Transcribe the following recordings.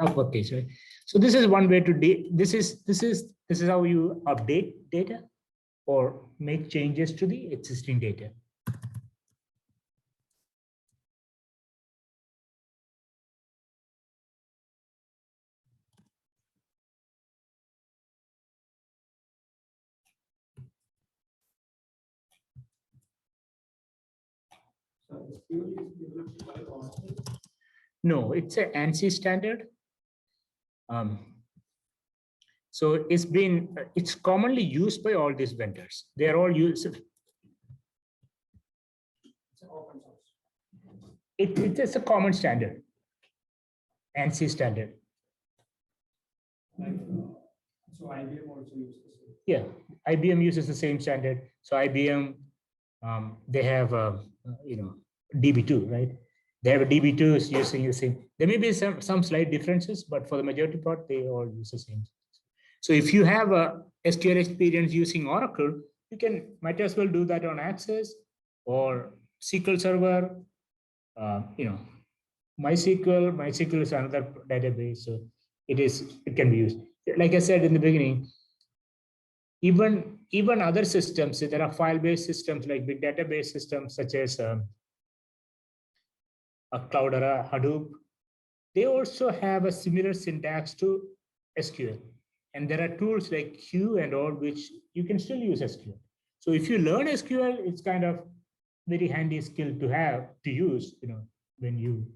uppercase, right? So this is one way to this is how you update data or make changes to the existing data. No, it's an ANSI standard. So it's commonly used by all these vendors. They're all used. It's a common standard, ANSI standard. So IBM also uses the same. Yeah, IBM uses the same standard. So IBM, they have DB2, right? They have a DB2 is using the same. There may be some slight differences, but for the majority part, they all use the same. So if you have a SQL experience using Oracle, you might as well do that on Access or SQL Server. MySQL is another database, so it can be used. Like I said in the beginning, even other systems, there are file-based systems like big database systems such as a Cloudera, Hadoop. They also have a similar syntax to SQL. And there are tools like Q and all, which you can still use SQL. So if you learn SQL, it's kind of very handy skill to have to use, when you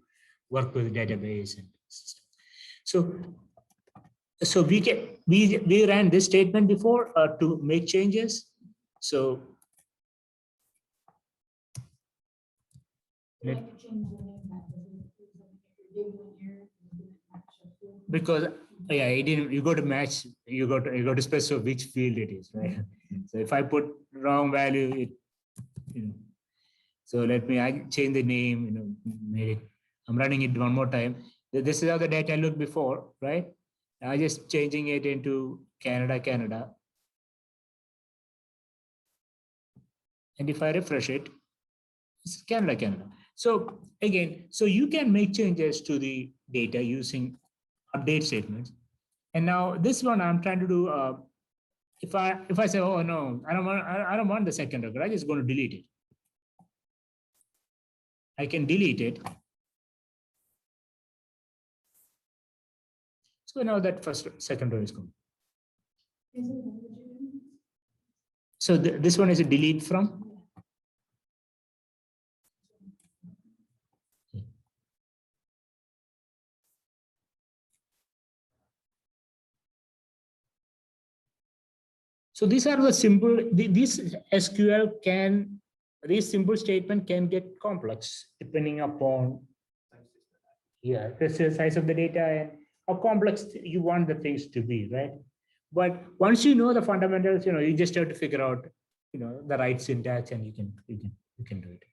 work with database and system. So we ran this statement before to make changes. So because you go to match, you go to specify which field it is, right? So if I put wrong value, so let me change the name, I'm running it one more time. This is how the data looked before, right? I'm just changing it into Canada. And if I refresh it, it's Canada. So again, so you can make changes to the data using update statements. And now this one I'm trying to do, if I say, oh no, I don't want the second record, I'm just going to delete it. I can delete it. So now that second row is gone. So this one is a delete from. So these are the simple, this simple statement can get complex depending upon the size of the data and how complex you want the things to be, right? But once you know the fundamentals, you just have to figure out, the right syntax, and you can do it.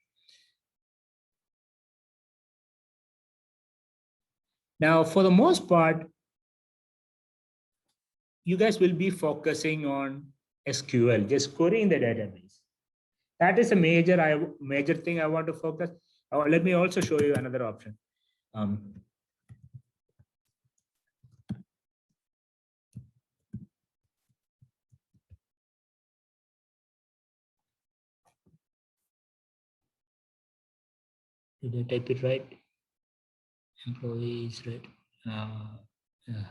Now, for the most part, you guys will be focusing on SQL, just querying the database. That is a major thing I want to focus. Let me also show you another option. Did I type it right? Employees, right? Yeah.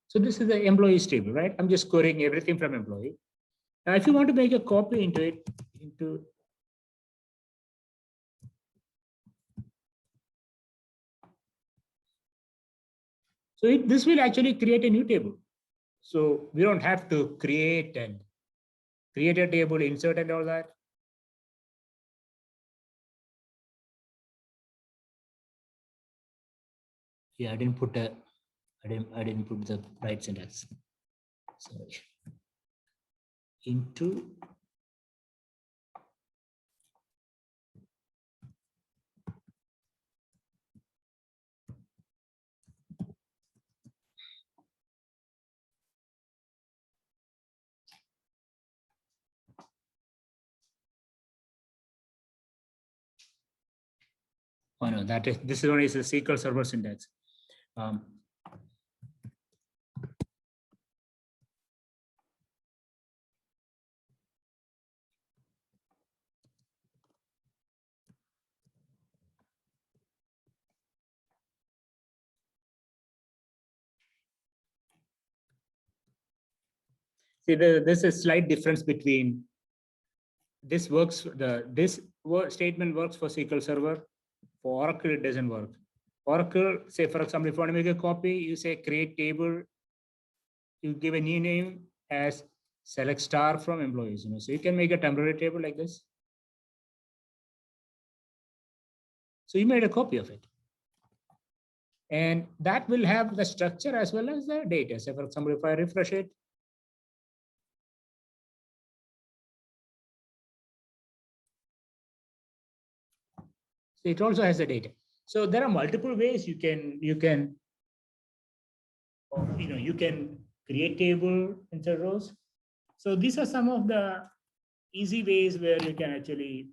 So this is the employees table, right? I'm just querying everything from employee. Now, if you want to make a copy into it, so this will actually create a new table. So we don't have to create a table, insert and all that. Yeah, I didn't put the right syntax. Sorry. Into Oh no, this one is a SQL Server syntax. See, there's a slight difference between this statement works for SQL Server. For Oracle, it doesn't work. Oracle, say for example, if you want to make a copy, you say create table, you give a new name as select star from employees. So you can make a temporary table like this. So you made a copy of it. And that will have the structure as well as the data. So for example, if I refresh it, so it also has the data. So there are multiple ways you can create table inside rows. So these are some of the easy ways where you can actually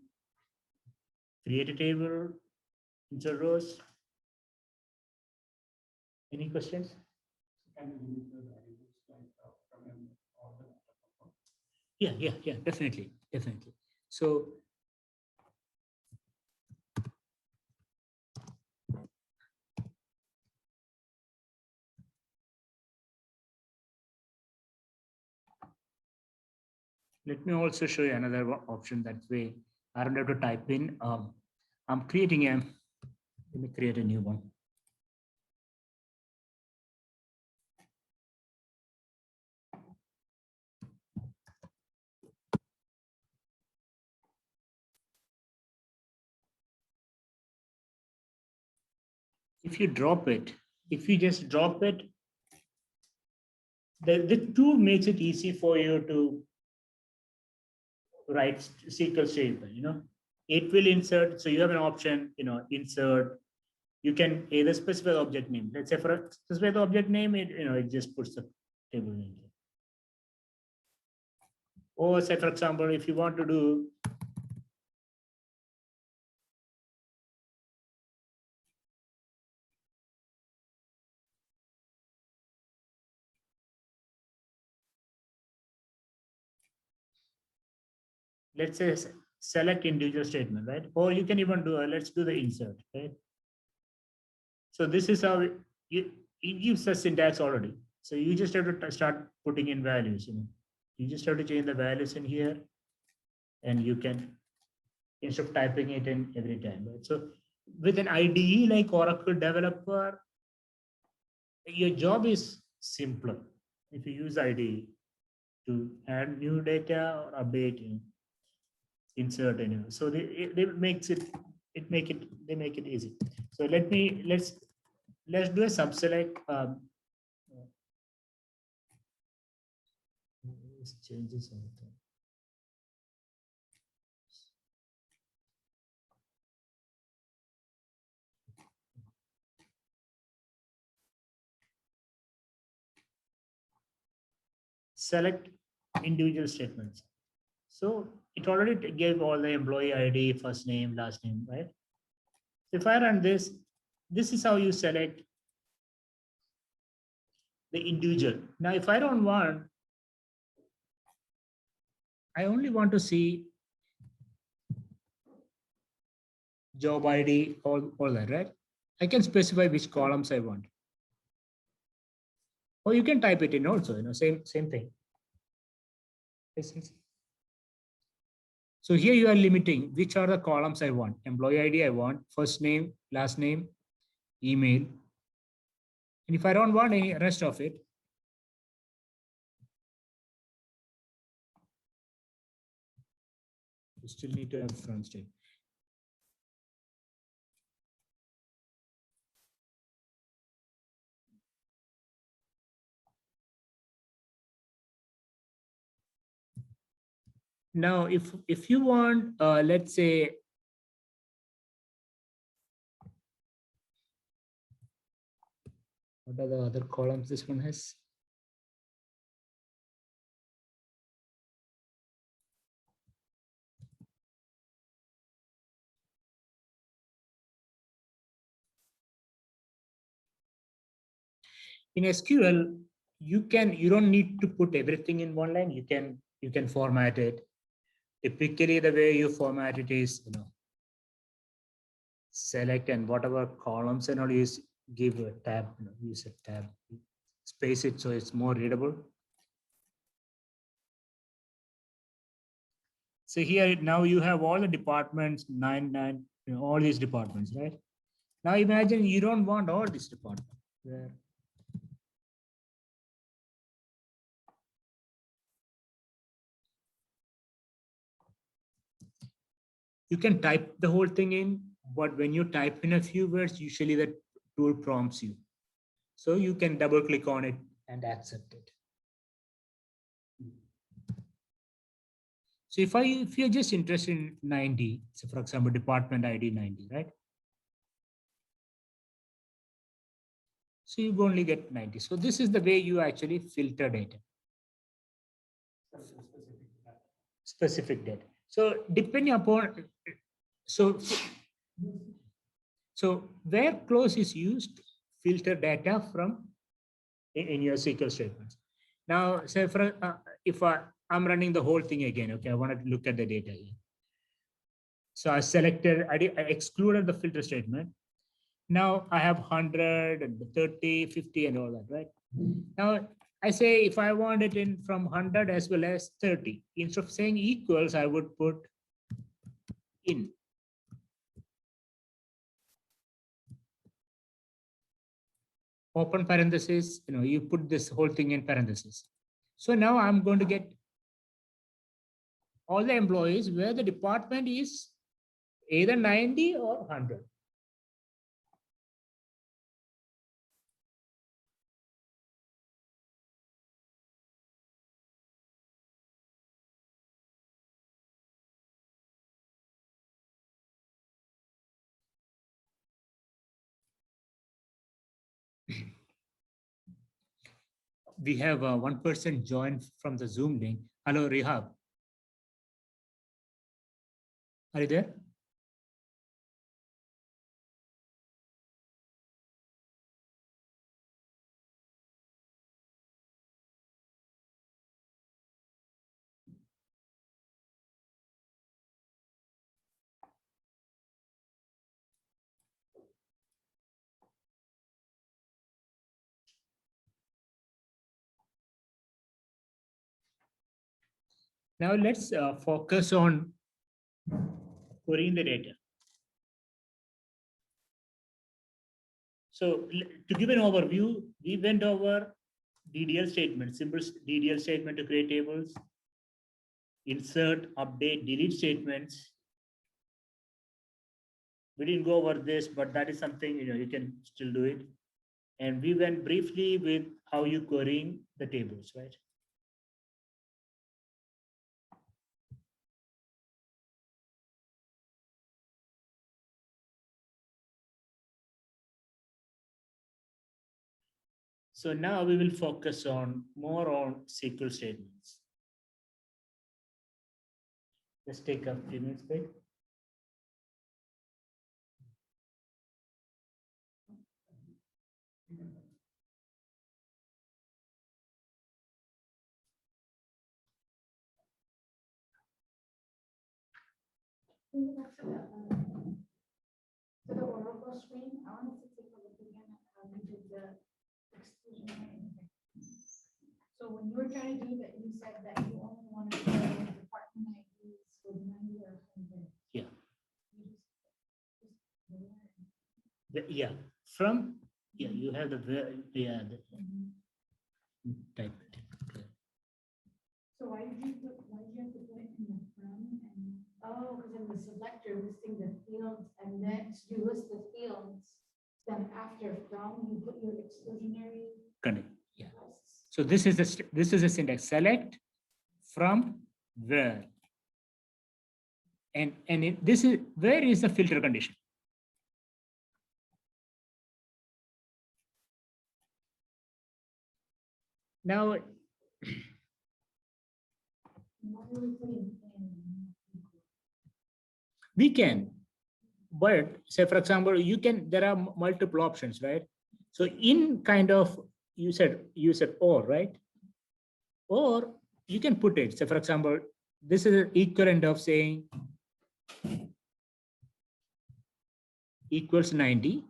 create a table inside rows. Any questions? Yeah, definitely. So let me also show you another option. That way I don't have to type in. I'm creating let me create a new one. If you just drop it, the tool makes it easy for you to write SQL statement. It will insert. So you have an option, insert. You can either specify the object name. Let's say for a specify the object name, it just puts the table name. Or say, for example, if you want to do let's say select individual statement, right? Or you can even do let's do the insert, right? So this is how it gives us syntax already. So you just have to start putting in values. You just have to change the values in here, and you can, instead of typing it in every time, right? So with an IDE like Oracle Developer, your job is simpler if you use IDE to add new data or update, insert, so they makes it they make it easy. So let's do a subselect. Let's change this something. Select individual statements. So it already gave all the employee ID, first name, last name, right? If I run this is how you select the individual. Now, if I don't want, I only want to see job ID, all that, right? I can specify which columns I want. Or you can type it in also, same thing. So here you are limiting which are the columns I want. Employee ID I want, first name, last name, email. And if I don't want any rest of it, you still need to have front state. Now, if you want, let's say, what are the other columns this one has? In SQL, you don't need to put everything in one line. You can format it. Typically, the way you format it is, select and whatever columns and all, use give a tab, use a tab, space it so it's more readable. So here now you have all the departments, nine, all these departments, right? Now imagine you don't want all these departments. Where you can type the whole thing in, but when you type in a few words, usually the tool prompts you. So you can double click on it and accept it. So if you're just interested in 90, so for example, department ID 90, right? So you only get 90. So this is the way you actually filter data. Specific data. So depending upon, so where clause is used, filter data from in your SQL statements. Now, say for if I'm running the whole thing again, okay, I want to look at the data here. So I selected, I excluded the filter statement. Now I have 100 and 30, 50 and all that, right? Now I say if I want it in from 100 as well as 30, instead of saying equals, I would put in. Open parenthesis, you put this whole thing in parenthesis. So now I'm going to get all the employees where the department is either 90 or 100. We have one person joined from the Zoom link. Hello, Rehab. Are you there? Now let's focus on querying the data. So to give an overview, we went over DDL statement, simple DDL statement to create tables, insert, update, delete statements. We didn't go over this, but that is something you can still do it. And we went briefly with how you querying the tables, right? So now we will focus more on SQL statements. Let's take a few minutes break. So the Oracle screen, I wanted to take a look again at how you did the exclusionary. So when you were trying to do that, you said that you only wanted to know department IDs with 90 or 100. Yeah. You You have the type it. Okay. So why did you have to put it in the from and because in the selector listing the fields and then you list the fields, then after from you put your exclusionary. Correct. Yeah. lists. So this is the syntax: select from where, and this is where is the filter condition. Now Why are we putting in? we can, but say for example, there are multiple options, right? So in kind of you said or, right? Or you can put it. So for example, this is an equivalent of saying equals 90.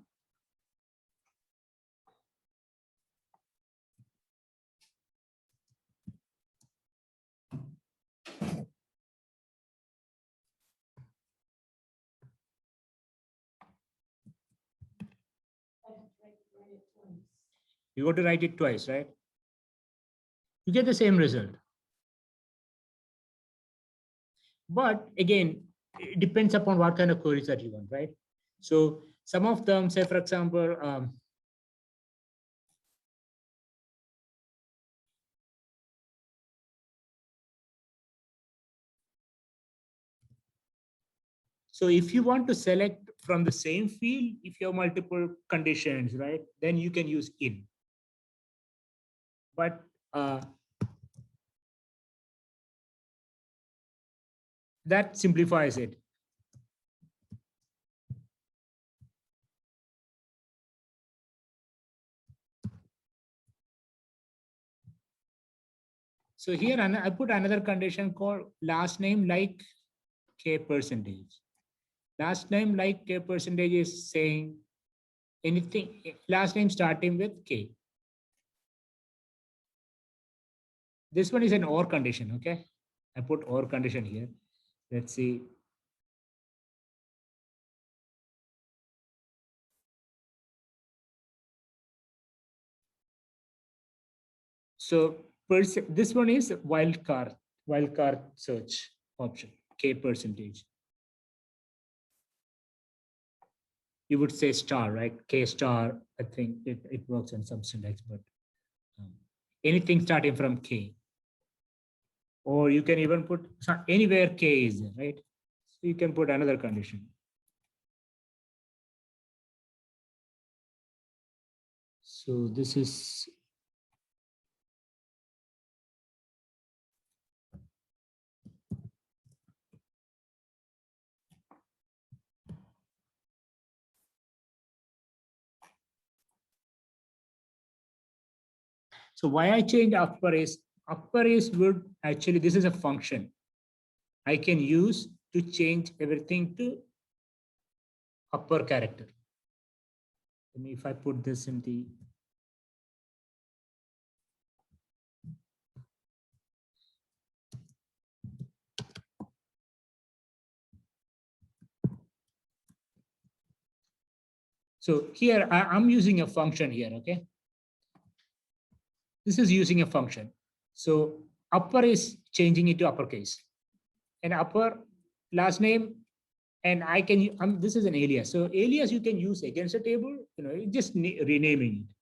You got to write it twice, right? You get the same result. But again, it depends upon what kind of queries that you want, right? So some of them, say for example, so if you want to select from the same field, if you have multiple conditions, right, then you can use in. But that simplifies it. So here I put another condition called last name like K percentage. Last name like K percentage is saying anything, last name starting with K. This one is an or condition, okay? I put or condition here. Let's see. So this one is wildcard search option, K percentage. You would say star, right? K star, I think it works on some syntax, but anything starting from K. Or you can even put anywhere K is there, right? So you can put another condition. So this is so why I changed upper is would actually, this is a function I can use to change everything to upper character. And if I put this in the so here I'm using a function here, okay? This is using a function. So upper is changing it to uppercase. And upper last name, and I can, this is an alias. So alias you can use against a table, just renaming it.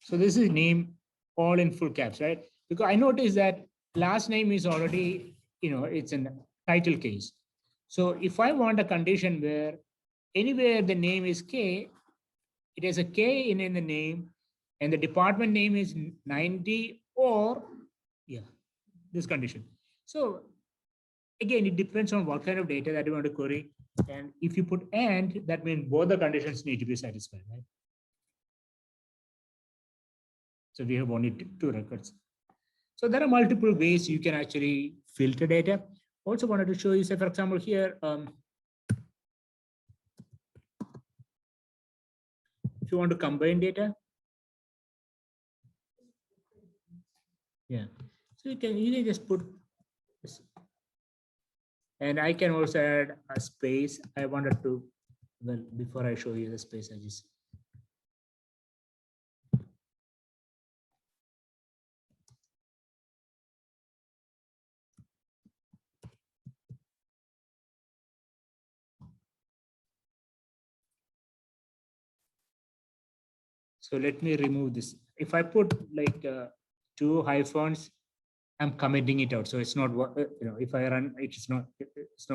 So this is name all in full caps, right? Because I noticed that last name is already, it's a title case. So if I want a condition where anywhere the name is K, it has a K in the name and the department name is 90 or, yeah, this condition. So again, it depends on what kind of data that you want to query. And if you put and, that means both the conditions need to be satisfied, right? So we have only two records. So there are multiple ways you can actually filter data. Also wanted to show you, say for example, here, if you want to combine data, yeah. So you can just put this. And I can also add a space. I wanted to, well, before I show you the space, I just so let me remove this. If I put like two hyphens, I'm commenting it out. So it's not what, if I run, it's not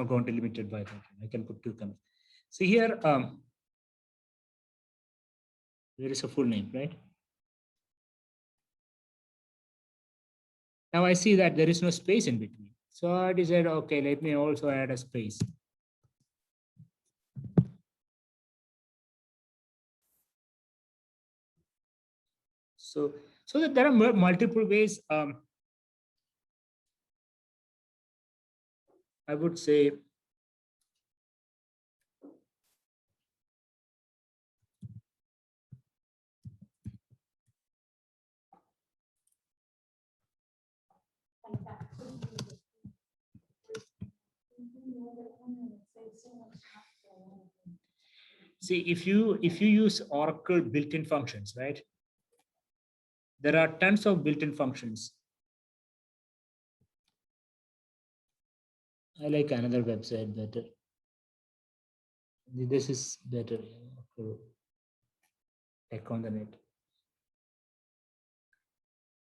going to limited by that. I can put two comments. So here, there is a full name, right? Now I see that there is no space in between. So I decided, okay, let me also add a space. So, so that there are multiple ways. I would say Like that. You know, the owner would say so much after. see if you use Oracle built-in functions, right? There are tons of built-in functions. I like another website better. This is better for tech on the net.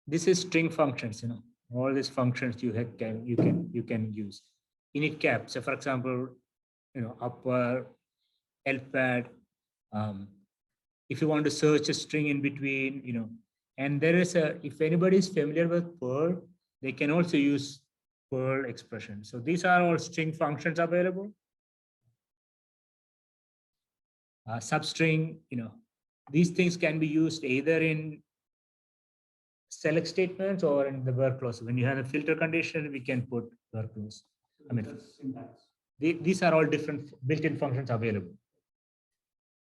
This is string functions, you know, all these functions you can use. Init cap. So for example, you know, upper, LPAD. If you want to search a string in between, you know, and there is a, if anybody is familiar with Perl, they can also use Perl expression. So these are all string functions available. Substring, you know, these things can be used either in select statements or in the where clause. When you have a filter condition, we can put where clause. I mean, That's syntax. these are all different built-in functions available.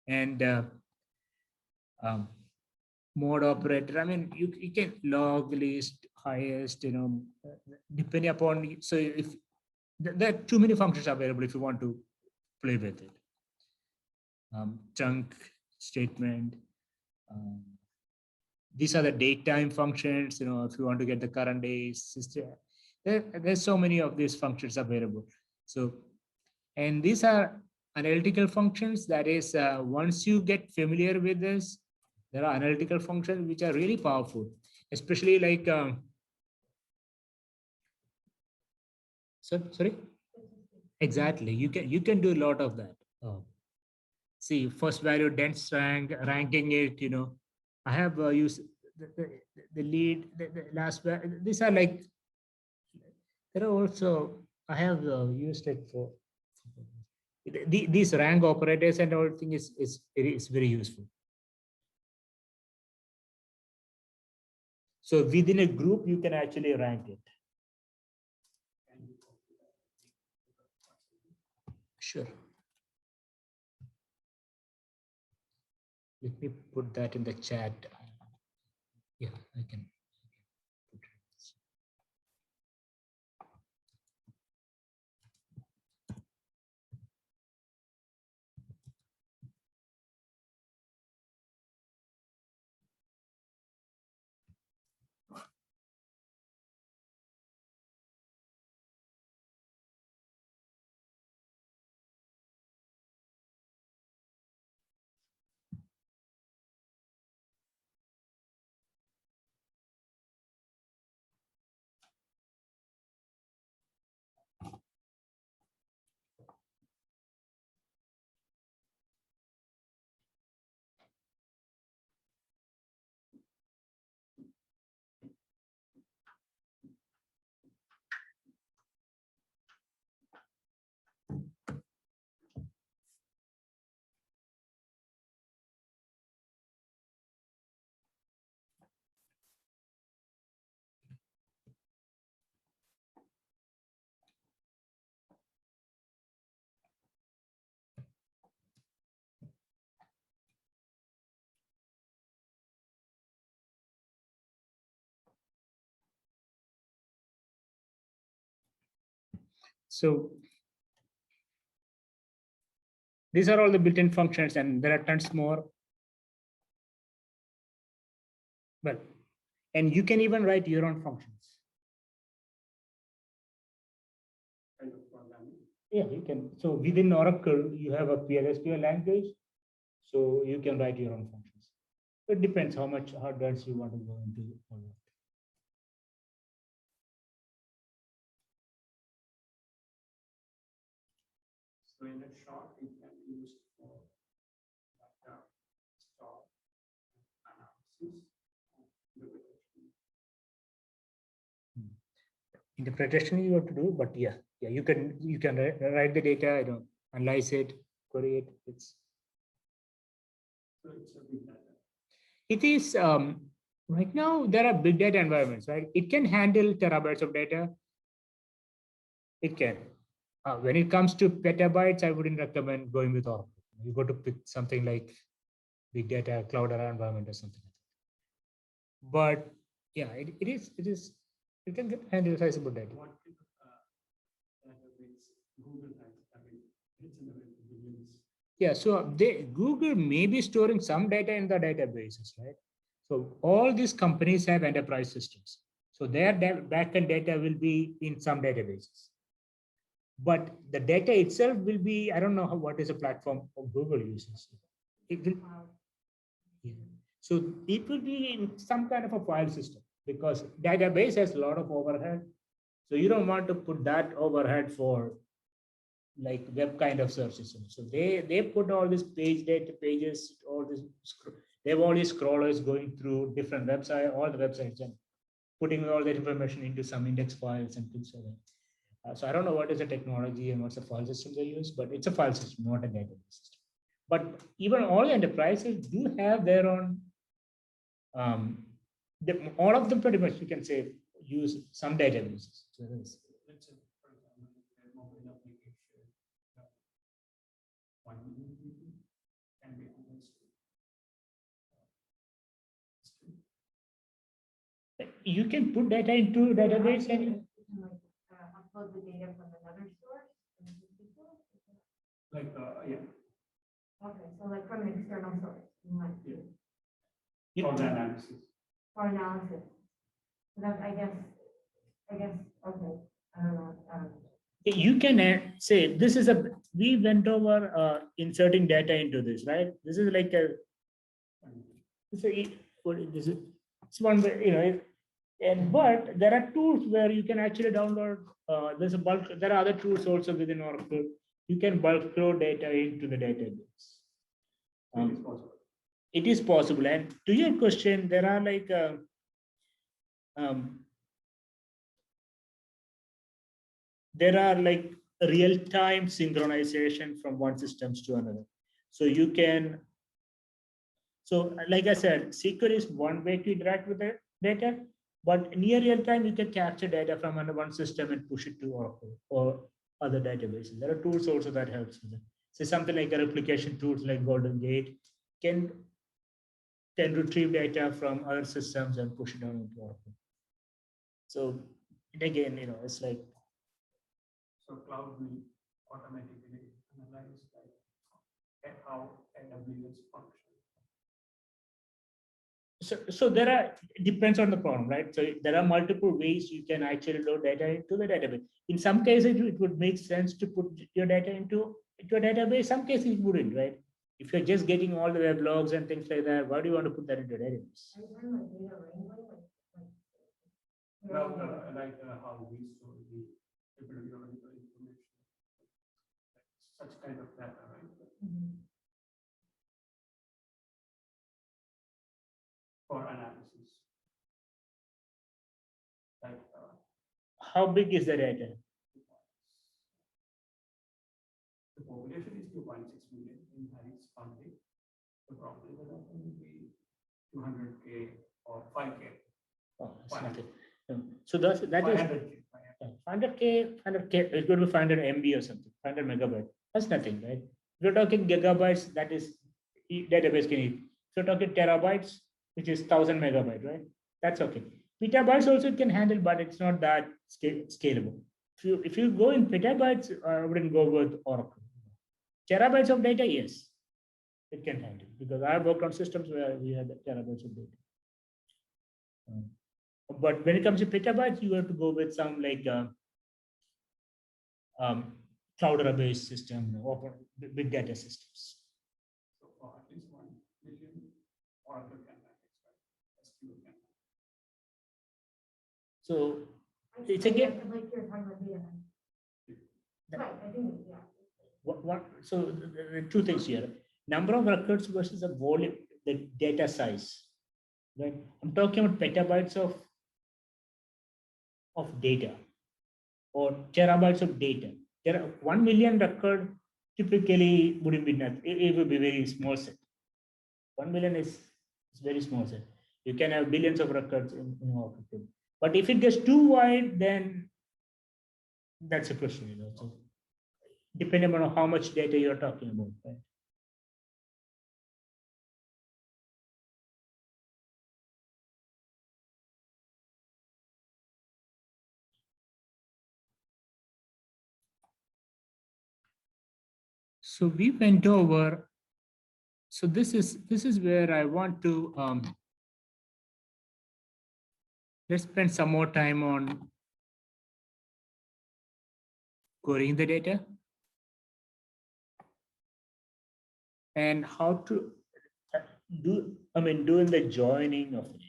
And mode operator, I mean, you can log, list, highest, you know, depending upon, so if there are too many functions available if you want to play with it. Chunk statement. These are the date time functions, you know, if you want to get the current day system. There's so many of these functions available. So, and these are analytical functions. That is, once you get familiar with this, there are analytical functions which are really powerful, especially like, sorry? Exactly, you can do a lot of that. See, first value dense ranking it, you know. I have used the lead, the last, these are like, there are also, I have used it for, these rank operators and everything is very useful. So within a group, you can actually rank it. Sure. Let me put that in the chat. Yeah, I can. So these are all the built-in functions, and there are tons more. Well, and you can even write your own functions. Kind of programming. Yeah, you can. So within Oracle, you have a PLSQL language, so you can write your own functions. It depends how advanced you want to go into all that. So in a short, it can be used for like stock analysis. interpretation you have to do, but yeah, you can write the data, analyze it, query it. So it's a big data. It is right now there are big data environments, right? It can handle terabytes of data. It can. When it comes to petabytes, I wouldn't recommend going with Oracle. You go to pick something like big data cloud environment or something like that. But yeah, it can handle sizable data. What kind of database Google has? I mean, it's in the billions. Yeah, so Google may be storing some data in the databases, right? So all these companies have enterprise systems. So their backend data will be in some databases. But the data itself will be, I don't know what is a platform Google uses. It will, yeah. So it will be in some kind of a file system because database has a lot of overhead. So you don't want to put that overhead for like web kind of search system. So they put all these page data pages, all this, they have all these scrollers going through different websites, all the websites, and putting all that information into some index files and things like that. So I don't know what is the technology and what's the file system they use, but it's a file system, not a database system. But even all the enterprises do have their own, all of them pretty much you can say use some databases. So Let's say, for example, a mobile application, 1 million people can be understood. You can put data into database and You can like upload the data from another source into SQL? Like, yeah, Okay, so like from an external source, you might you for the analysis. for analysis. So that's, I guess, okay, I don't know. you can say this is we went over inserting data into this, right? This is like it's one way, but there are tools where you can actually download. There's a bulk. There are other tools also within Oracle. You can bulk load data into the database. It is possible. It is possible. And to your question, there are like real-time synchronization from one systems to another. So you can. So like I said, SQL is one way to interact with the data, but near real time, you can capture data from one system and push it to Oracle or other databases. There are tools also that helps with it. So something like a replication tools like Golden Gate can retrieve data from other systems and push it down into Oracle. So again, it's like. So cloud will automatically analyze like how AWS functions. So there are, it depends on the problem, right? So there are multiple ways you can actually load data into the database. In some cases, it would make sense to put your data into a database. Some cases it wouldn't, right? If you're just getting all the web logs and things like that, why do you want to put that into a database? Well, like how we store the bibliographical information, such kind of data, right? For analysis. Like, how big is the data? the population is 2.6 million in Harris County. So probably the data will be 200K or 5K. Oh, that's nothing. So that is 500K, it's going to be 500 MB or something, 500 megabyte. That's nothing, right? If you're talking gigabytes, that is database can eat. If you're talking terabytes, which is 1000 megabyte, right? That's okay. Petabytes also it can handle, but it's not that scalable. If you go in petabytes, I wouldn't go with Oracle. Terabytes of data, yes, it can handle because I have worked on systems where we had terabytes of data. But when it comes to petabytes, you have to go with some like Cloudera-based system, open big data systems. So for at least 1 million, Oracle can manage, right? SQL can manage. So it's again. Like you're talking about data. Right, I think, yeah. So there are two things here: number of records versus the volume, the data size. Right? I'm talking about petabytes of data. or terabytes of data. There are 1 million record typically wouldn't be nothing. It would be very small set. 1 million is very small set. You can have billions of records in your table. But if it gets too wide, then that's a question, you know. So depending on how much data you're talking about, right? So we went over. So this is where I want to let's spend some more time on querying the data and how to doing the joining of the data.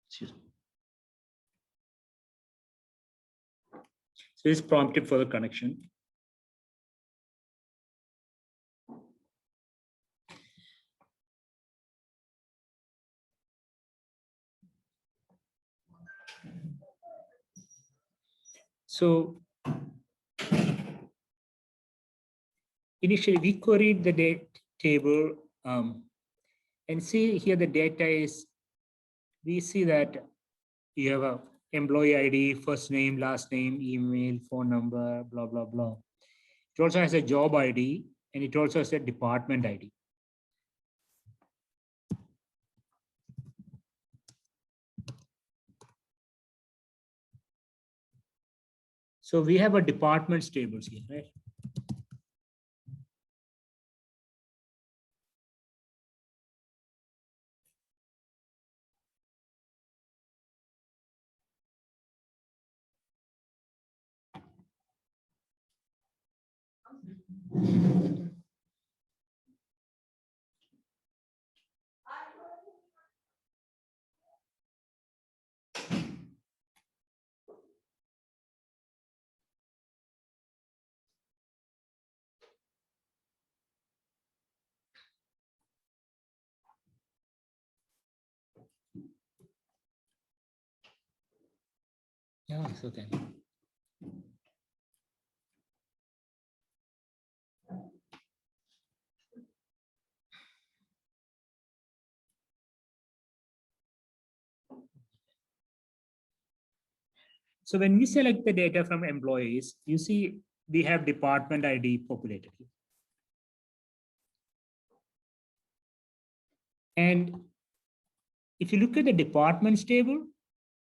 Excuse me. So it's prompted for the connection. So initially we queried the data table and see here the data is, we see that you have a employee ID, first name, last name, email, phone number, blah, blah, blah. It also has a job ID and it also has a department ID. So we have a departments tables here, right? Yeah, it's okay. So when we select the data from employees, you see we have department ID populated here. And if you look at the departments table,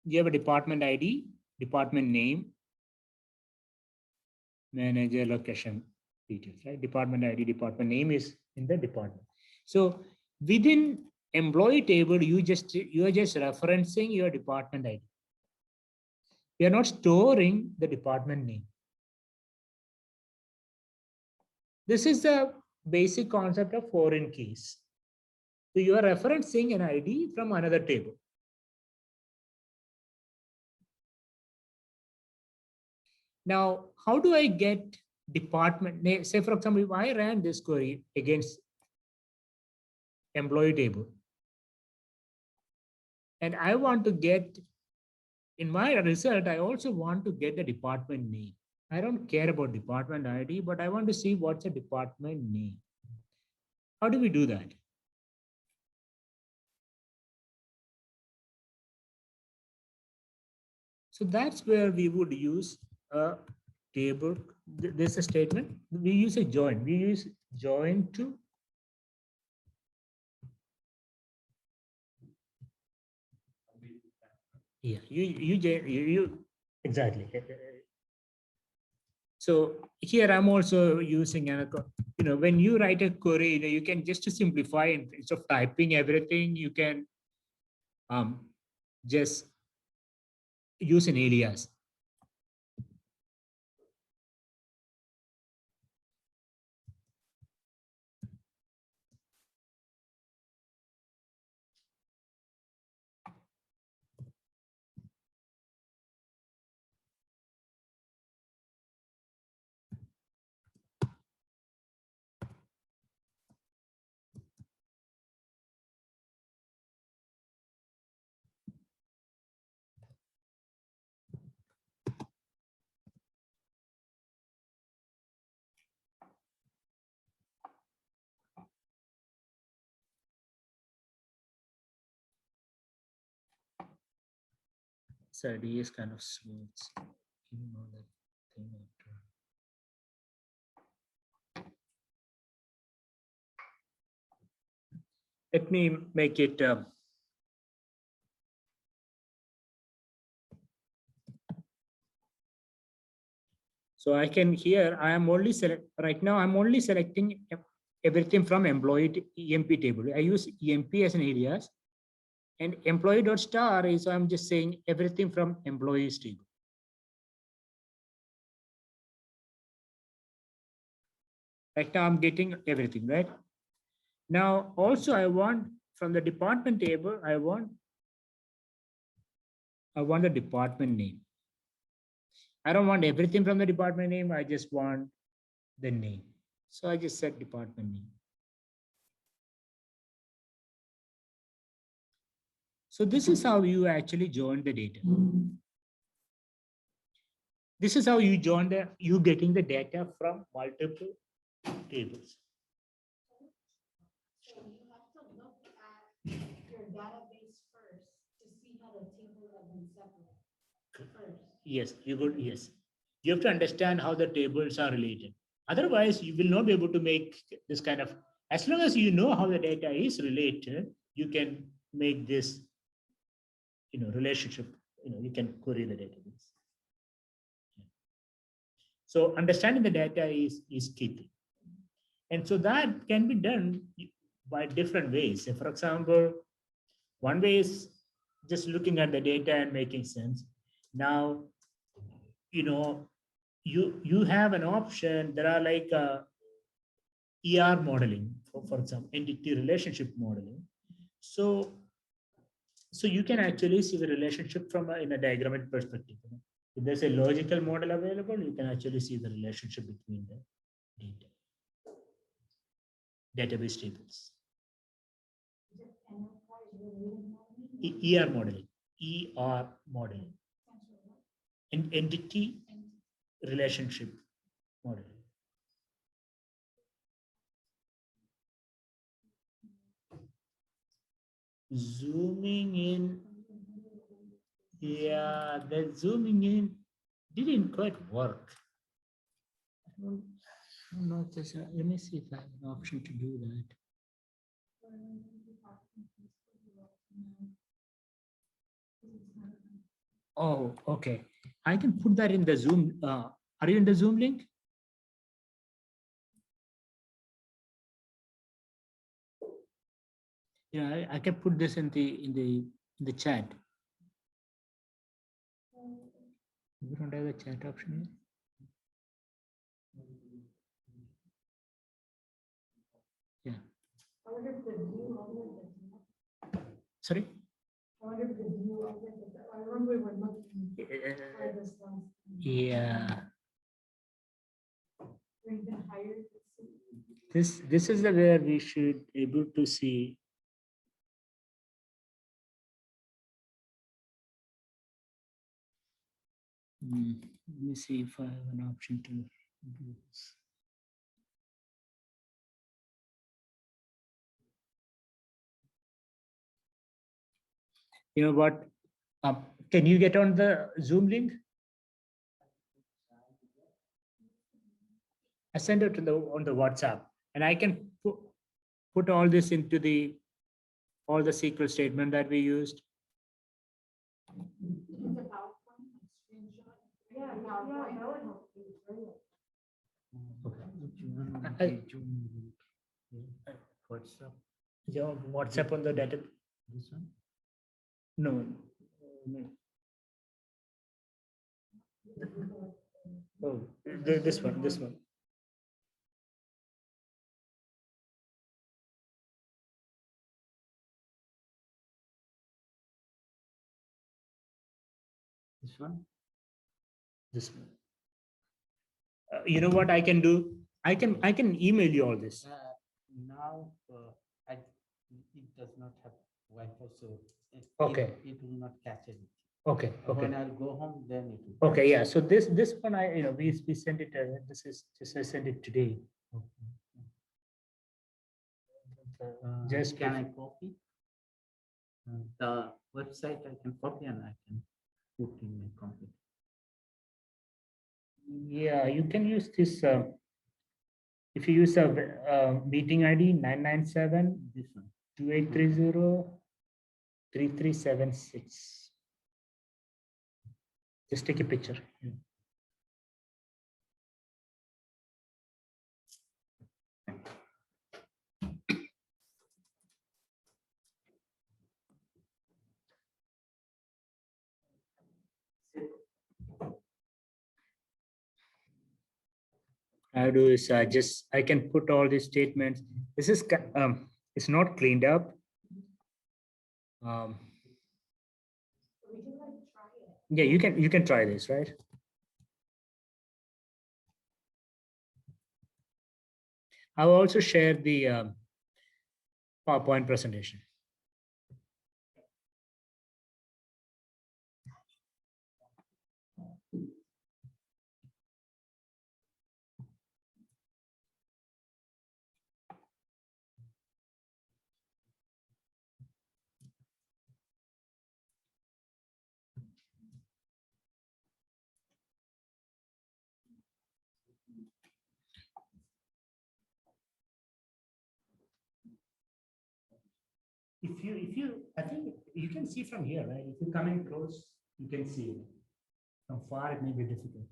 you have a department ID, department name, manager, location, details, right? Department ID, department name is in the department. So within employee table, you are just referencing your department ID. You are not storing the department name. This is the basic concept of foreign keys. So you are referencing an ID from another table. Now, how do I get department? Say, for example, if I ran this query against employee table, and I want to get, in my result, I also want to get the department name. I don't care about department ID, but I want to see what's a department name. How do we do that? So that's where we would use a table. There's a statement. We use a join. We use join to yeah. You exactly. So here I'm also using when you write a query, you can just to simplify instead of typing everything, you can just use an alias. So it is kind of smooth. You know that thing after. Let me make it so I can here I am only select right now I'm only selecting everything from employee to EMP table. I use EMP as an alias, and employee.star is I'm just saying everything from employees table. Right now I'm getting everything right. Now also I want from the department table, I want the department name. I don't want everything from the department name. I just want the name. So I just set department name. So this is how you actually join the data. This is how you join you getting the data from multiple tables. So you have to look at your database first to see how the tables have been separated first. Yes, yes. You have to understand how the tables are related. Otherwise, you will not be able to make this kind of, as long as you know how the data is related, you can make this, relationship, you can query the database. So understanding the data is key. And so that can be done by different ways. So for example, one way is just looking at the data and making sense. Now, you have an option. There are like ER modeling, for example, entity relationship modeling. So you can actually see the relationship from in a diagrammatic perspective. If there's a logical model available, you can actually see the relationship between the data. Database tables. ER modeling. ER modeling. Entity relationship modeling. Zooming in. Yeah, the zooming in didn't quite work. I don't know if there's let me see if I have an option to do that. Oh, okay. I can put that in the Zoom. Are you in the Zoom link? Yeah, I can put this in the chat. We don't have a chat option here. Yeah. Sorry? I wonder if the view of it, I remember we were looking for this one. Yeah. We're even higher. This is the where we should able to see. Let me see if I have an option to do this. You know what? Can you get on the Zoom link? I send it on the WhatsApp, and I can put all this into all the SQL statement that we used. Yeah, that would help. WhatsApp. Yeah, WhatsApp on the data. This one? No. No. Oh, this one, this one. This one? This one. You know what I can do? I can email you all this. Now, it does not have Wi-Fi, so Okay. it will not catch it. Okay. Okay. When I'll go home, then it will. Okay. Yeah. So this one we send it. This is just I send it today. Just Can I copy? The website I can copy and I can put in my computer. Yeah, you can use this. If you use a meeting ID 997 This one. 2830 3376. Just take a picture. I do is just I can put all these statements. This is it's not cleaned up. Yeah, you can try this, right? I will also share the PowerPoint presentation. If you I think you can see from here, right? If you come in close, you can see it. From far it may be difficult.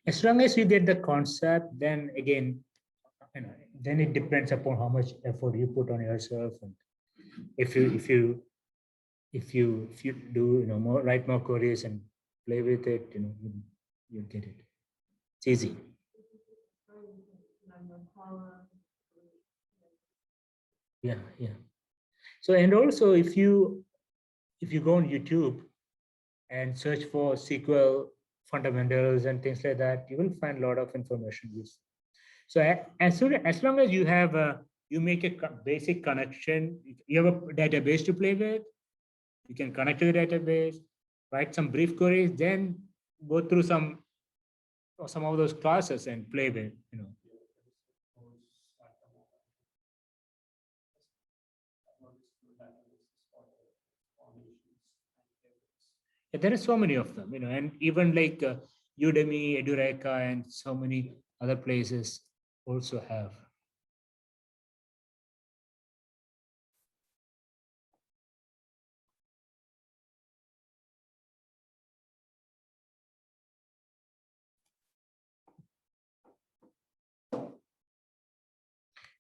As long as you get the concept, then again, then it depends upon how much effort you put on yourself, and if you do more write more queries and play with it, you get it. It's easy. Yeah. So and also if you go on YouTube and search for SQL fundamentals and things like that, you will find a lot of information used. So as long as you have you make a basic connection, you have a database to play with, you can connect to the database, write some brief queries, then go through some of those classes and play with, There are so many of them, and even like Udemy, Edureka, and so many other places also have.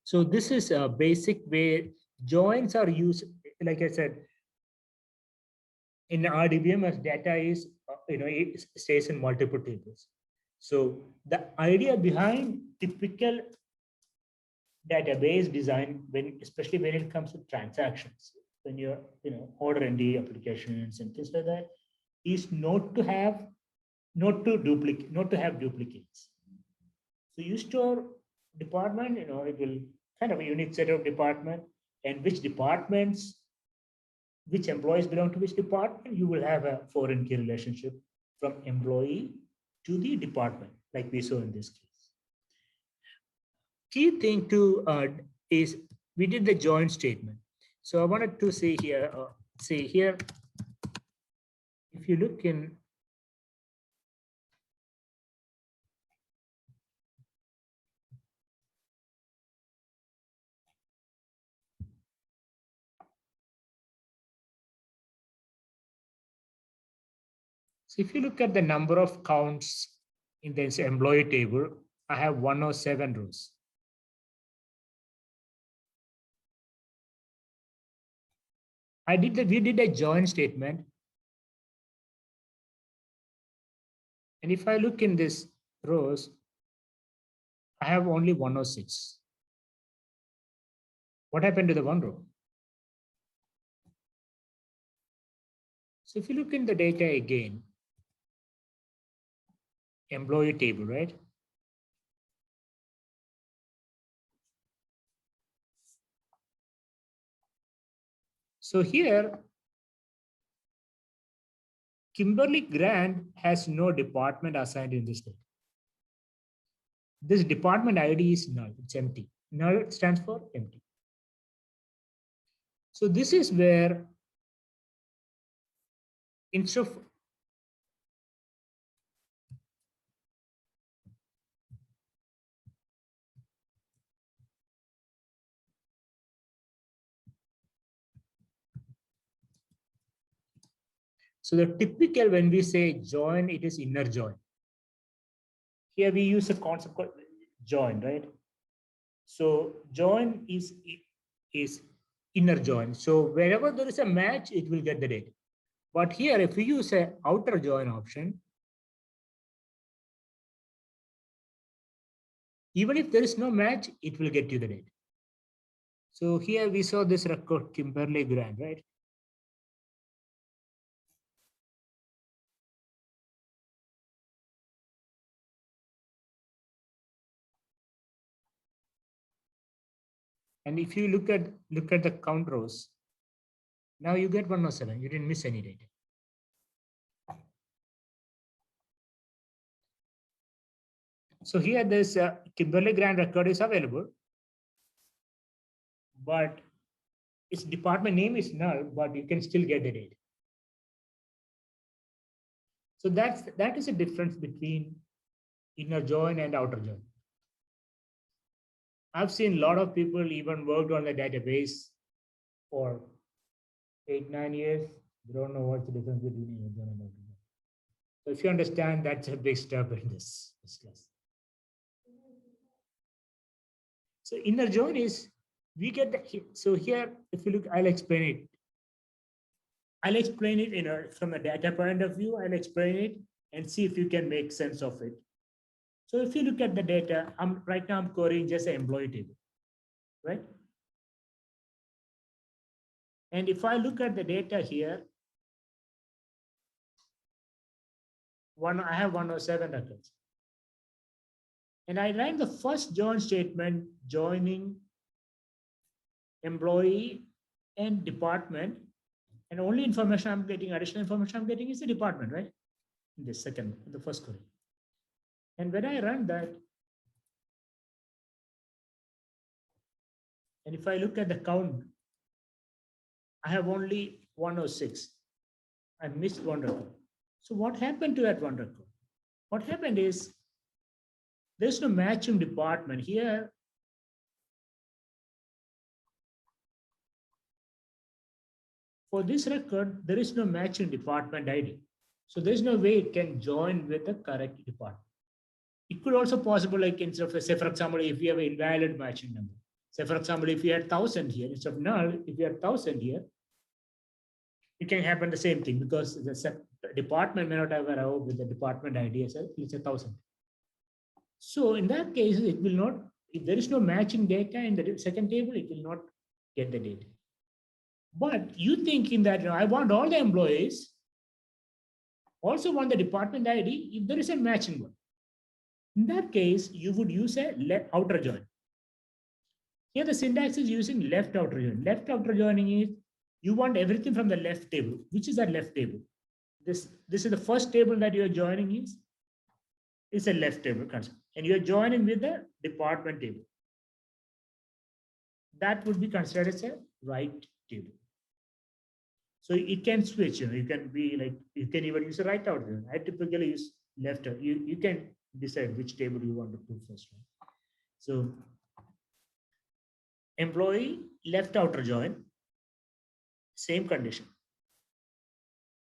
So this is a basic way joins are used. Like I said, in RDBM, as data is, it stays in multiple tables. So the idea behind typical database design, especially when it comes to transactions, when you're, order ND applications and things like that, is not to have duplicates. So you store department, it will kind of a unique set of department, and which employees belong to which department, you will have a foreign key relationship from employee to the department, like we saw in this case. Key thing is we did the joint statement. So I wanted to say here, if you look in So if you look at the number of counts in this employee table, I have 107 rows. We did a join statement. And if I look in this rows, I have only 106. What happened to the one row? So if you look in the data again, employee table, right? So here, Kimberly Grant has no department assigned in this data. This department ID is null, it's empty. Null stands for empty. So this is where instead of so the typical when we say join, it is inner join. Here we use a concept called join, right? So join is inner join. So wherever there is a match, it will get the data. But here, if we use an outer join option, even if there is no match, it will get you the data. So here we saw this record Kimberly Grant, right? And if you look at the count rows, now you get 107. You didn't miss any data. So here this Kimberly Grant record is available, but its department name is null, but you can still get the data. So that is a difference between inner join and outer join. I've seen a lot of people even worked on the database for 8-9 years. They don't know what's the difference between inner join and outer join. So if you understand, that's a big step in this class. So inner join is we get the, so here if you look, I'll explain it. I'll explain it from a data point of view. I'll explain it and see if you can make sense of it. So if you look at the data, right now I'm querying just an employee table, right? And if I look at the data here, I have 107 records. And I ran the first join statement, joining employee and department. And only information I'm getting, additional information I'm getting is the department, right? In the first query. And when I run that, and if I look at the count, I have only 106. I missed one record. So what happened to that one record? What happened is there's no matching department here. For this record, there is no matching department ID. So there's no way it can join with the correct department. It could also possible, like instead of, say, for example, if you have an invalid matching number, say, for example, if you had 1,000 here, instead of null, if you had 1,000 here, it can happen the same thing because the department may not have a row with the department ID as it's 1,000. So in that case, it will not, if there is no matching data in the second table, it will not get the data. But you thinking that I want all the employees, also want the department ID if there is a matching one. In that case, you would use a outer join. Here the syntax is using left outer join. Left outer joining is you want everything from the left table. Which is that left table? This is the first table that you're joining is. It's a left table concept. And you're joining with the department table. That would be considered as a right table. So it can switch. You can be like, you can even use a right outer join. I typically use left out. You can decide which table you want to put first. Right? So employee left outer join, same condition.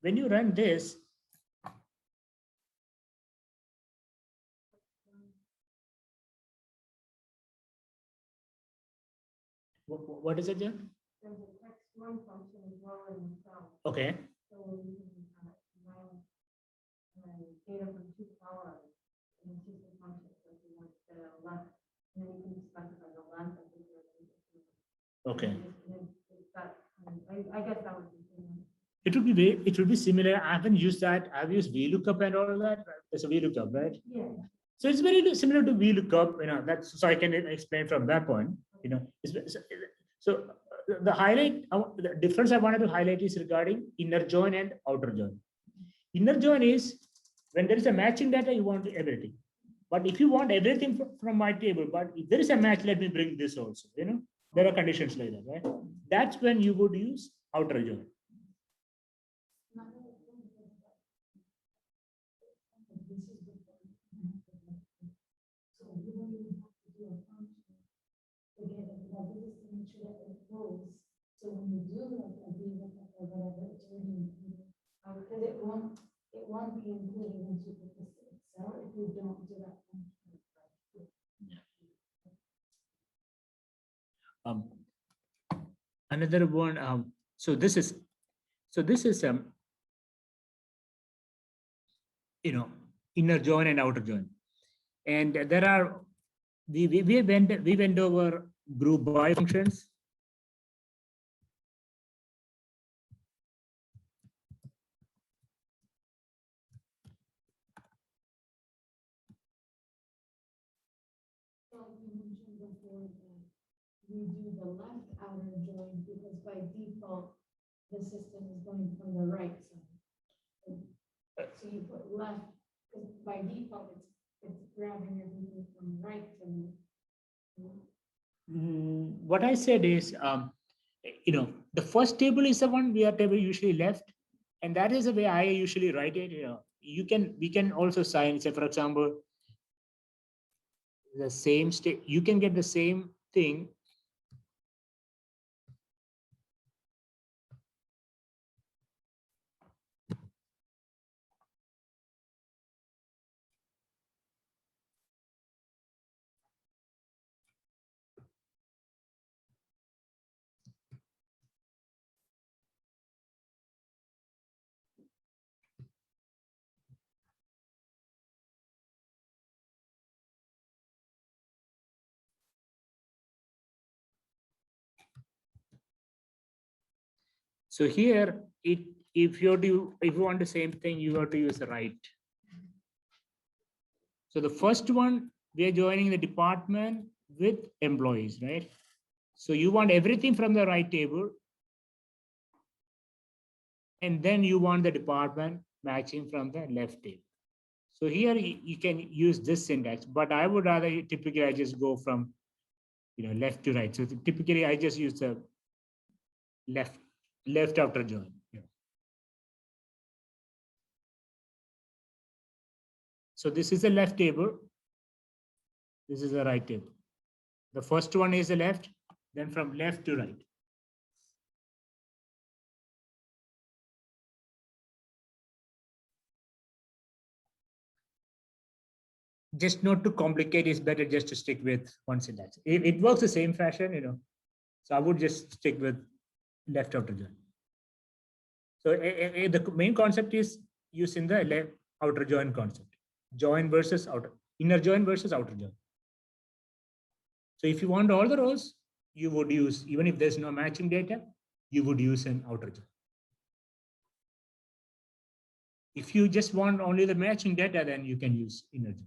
When you run this, What is it, John? There's a text one function as well in the cell. Okay. So you can combine data from two columns in a system function. So if you want to set a left, and then you can specify the length of the Okay. I guess that would be. It would be similar. I haven't used that. I've used VLOOKUP and all of that. There's a VLOOKUP, right? Yeah. So it's very similar to VLOOKUP, that's so I can explain from that point, So the highlight, the difference I wanted to highlight is regarding inner join and outer join. Inner join is when there is a matching data, you want everything. But if you want everything from my table, but if there is a match, let me bring this also, there are conditions like that, right? That's when you would use outer join. So when you do like a VLOOKUP or whatever, it's really, because it won't be included into the system itself if you don't do that function. Another one, so this is inner join and outer join, and there are we went over group by functions. You mentioned before that we do the left outer join because by default, the system is going from the right side. So you put left, because by default, it's grabbing everything from right to left. What I said is, the first table is the one we are table usually left, and that is the way I usually write it. We can also sign, say for example, the same state. You can get the same thing. So here, if you want the same thing, you have to use the right. So the first one, we are joining the department with employees, right? So you want everything from the right table, and then you want the department matching from the left table. So here you can use this syntax, but I would rather typically I just go from left to right. So typically I just use the left outer join. So this is the left table. This is the right table. The first one is the left, then from left to right. Just not to complicate, it's better just to stick with one syntax. It works the same fashion, So I would just stick with left outer join. So the main concept is using the left outer join concept. Join versus outer, inner join versus outer join. So if you want all the rows, you would use, even if there's no matching data, you would use an outer join. If you just want only the matching data, then you can use inner join.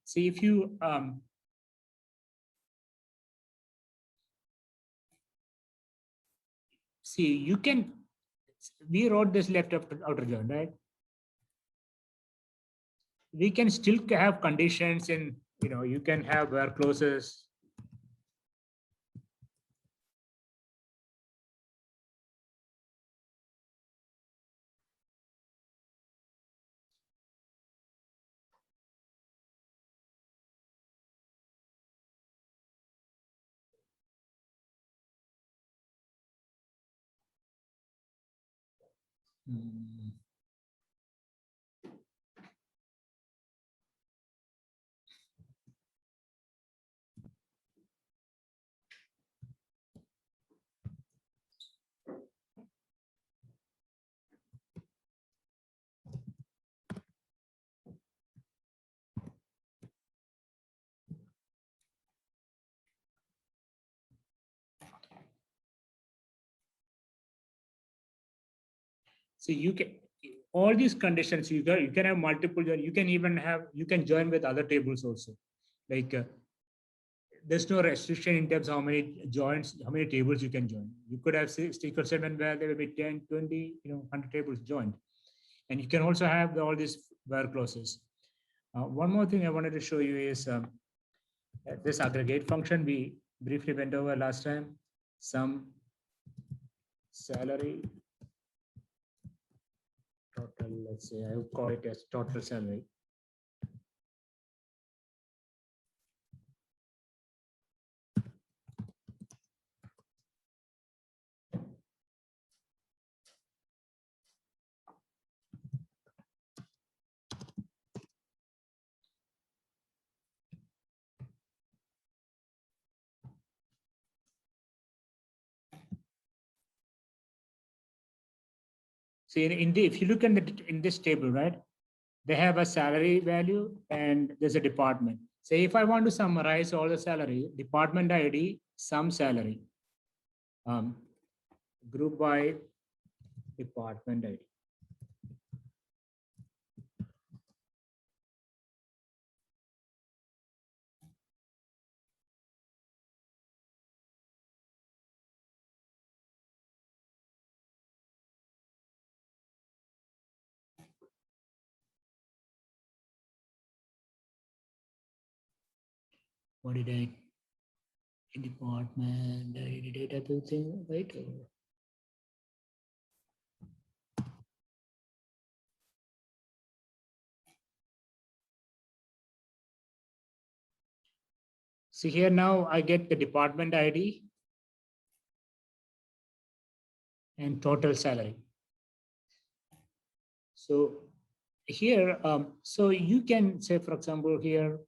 See, if you see, you can, we wrote this left outer join, right? We can still have conditions in, you can have where clauses. Mm. So you can, all these conditions, you can have multiple, you can even have, you can join with other tables also. Like there's no restriction in terms of how many joins, how many tables you can join. You could have SQL server where there will be 10, 20, 100 tables joined. And you can also have all these where clauses. One more thing I wanted to show you is this aggregate function we briefly went over last time. Some salary total, let's say I would call it as total salary. So if you look in this table, right, they have a salary value and there's a department. Say if I want to summarize all the salary, department ID, sum salary, group by department ID. What did I, department ID data thing, right? See here now I get the department ID and total salary. So here, so you can say, for example, here,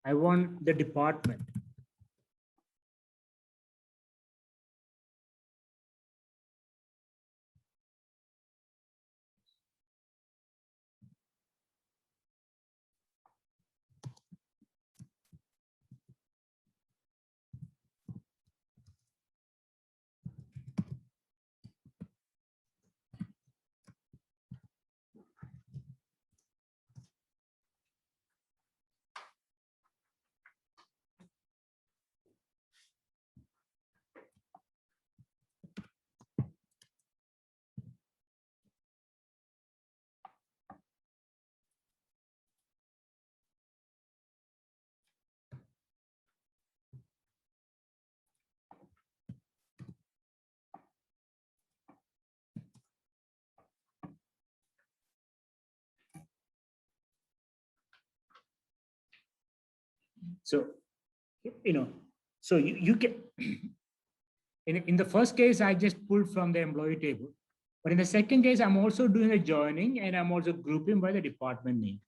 I want the department. So, so you can, in the first case, I just pulled from the employee table. But in the second case, I'm also doing a joining and I'm also grouping by the department name.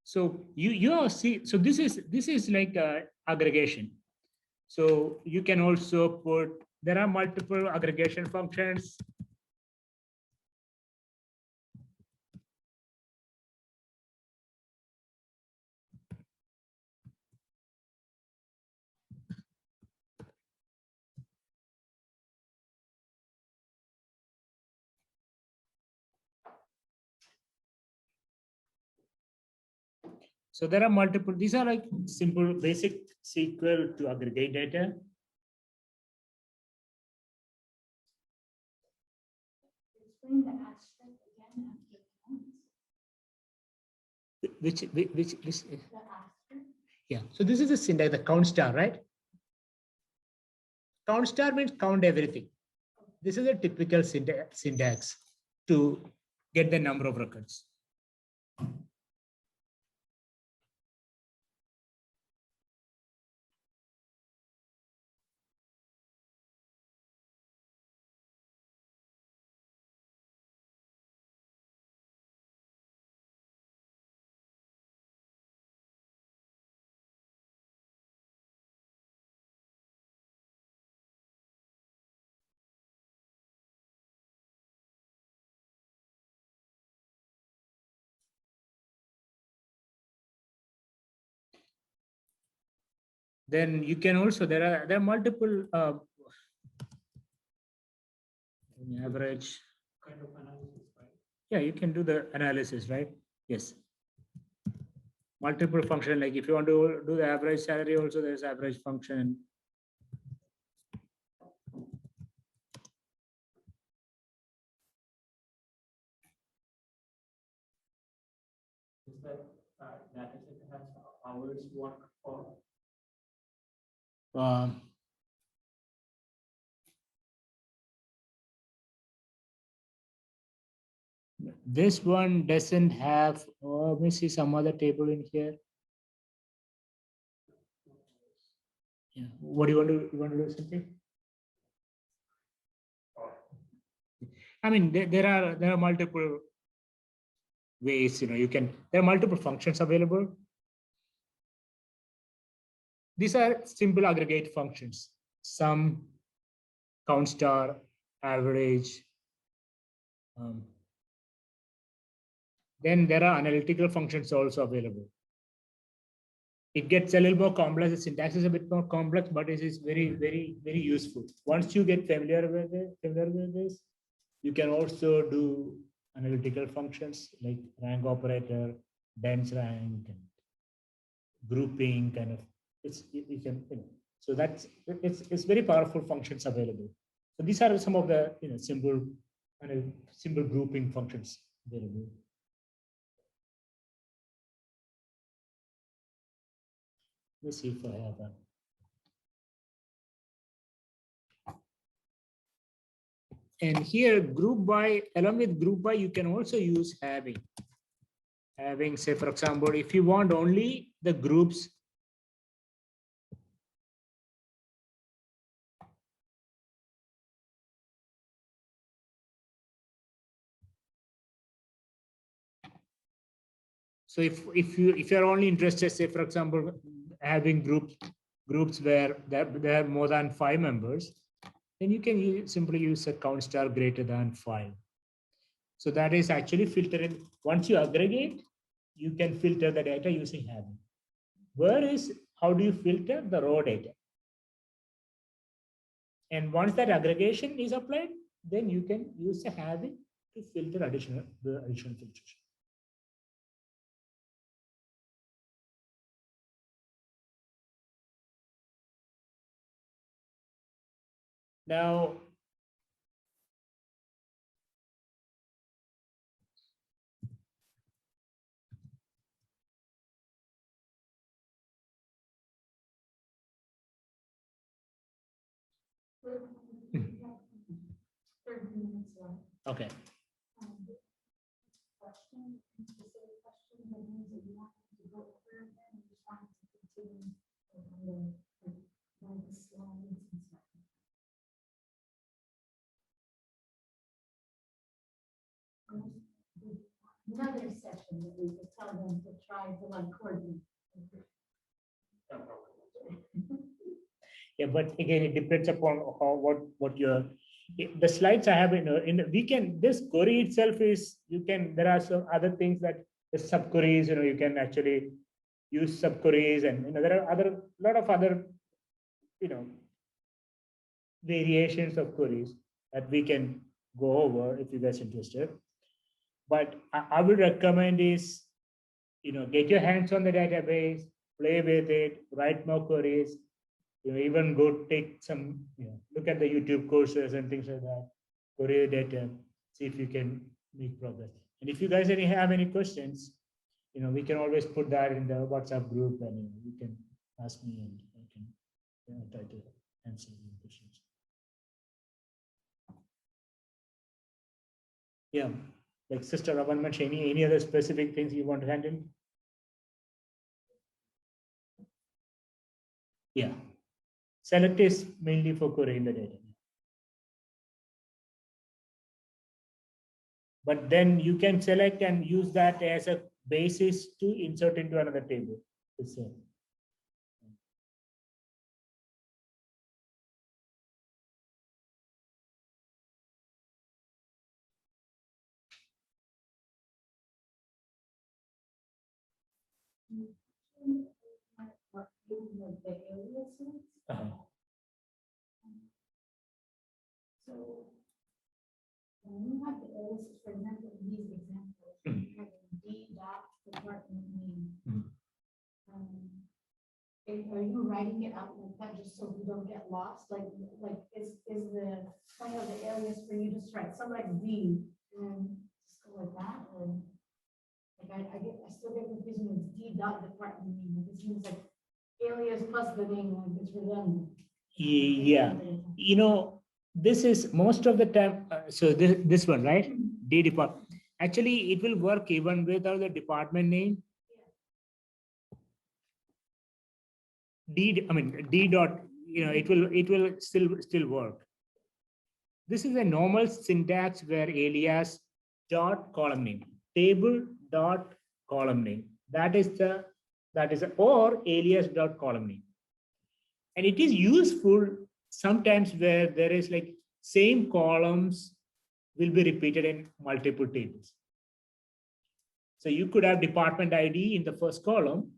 So you see, so this is like aggregation. So you can also put, there are multiple aggregation functions. So there are multiple, these are like simple basic SQL to aggregate data. Explain the asterisk again after counts. Which The asterisk. yeah. So this is the syntax, the count star, right? Count star means count everything. This is a typical syntax to get the number of records. Then you can also, there are multiple average. Kind of analysis, right? Yeah, you can do the analysis, right? Yes. Multiple function, like if you want to do the average salary, also there's average function. Is that data set has hours work for? Um, this one doesn't have, oh, let me see some other table in here. Yeah. What do you want to do something? I mean, there are multiple ways, there are multiple functions available. These are simple aggregate functions, sum, count star, average. Then there are analytical functions also available. It gets a little more complex. The syntax is a bit more complex, but it is very, very, very useful. Once you get familiar with this, you can also do analytical functions like rank operator, dense rank, and grouping kind of. You can, so it's very powerful functions available. So these are some of the simple grouping functions available. Let's see if I have that. And here, group by, along with group by, you can also use having. Having, say, for example, if you want only the groups. So if you're only interested, say, for example, having groups where there are more than 5 members, then you can simply use a count star greater than 5. So that is actually filtering. Once you aggregate, you can filter the data using having. How do you filter the raw data? And once that aggregation is applied, then you can use the having to filter the additional filtration. Now, okay. Question, specific question that means that you want to go over again, you just want to continue the slides and stuff. Another session that we could tell them to try to coordinate. Yeah, but again, it depends upon what your the slides I have this query itself is there are some other things that the subqueries, you can actually use subqueries, and there are a lot of other variations of queries that we can go over if you guys are interested. But I would recommend is get your hands on the database, play with it, write more queries. Even go take some, look at the YouTube courses and things like that, query data, see if you can make progress. And if you guys have any questions, we can always put that in the WhatsApp group, and you can ask me and I can try to answer your questions. Yeah, like Sister Ravan mentioned, any other specific things you want to handle? Yeah. Select is mainly for querying the data. But then you can select and use that as a basis to insert into another table. like the aliases. So when you have the aliases, for example, in these examples, you have a D dot department name. Are you writing it out like that just so you don't get lost? Like is the point of the alias for you to just write something like D and just go like that? Or like I still get confused when it's D dot department name. It seems like alias plus the name, like it's redundant. Yeah, you know, this is most of the time. So this one, right? D department. Actually, it will work even without the department name. I mean D dot. You know, it will still work. This is a normal syntax where alias dot column name, table dot column name. That is or alias dot column name. And it is useful sometimes where there is like same columns will be repeated in multiple tables. So you could have department ID in the first column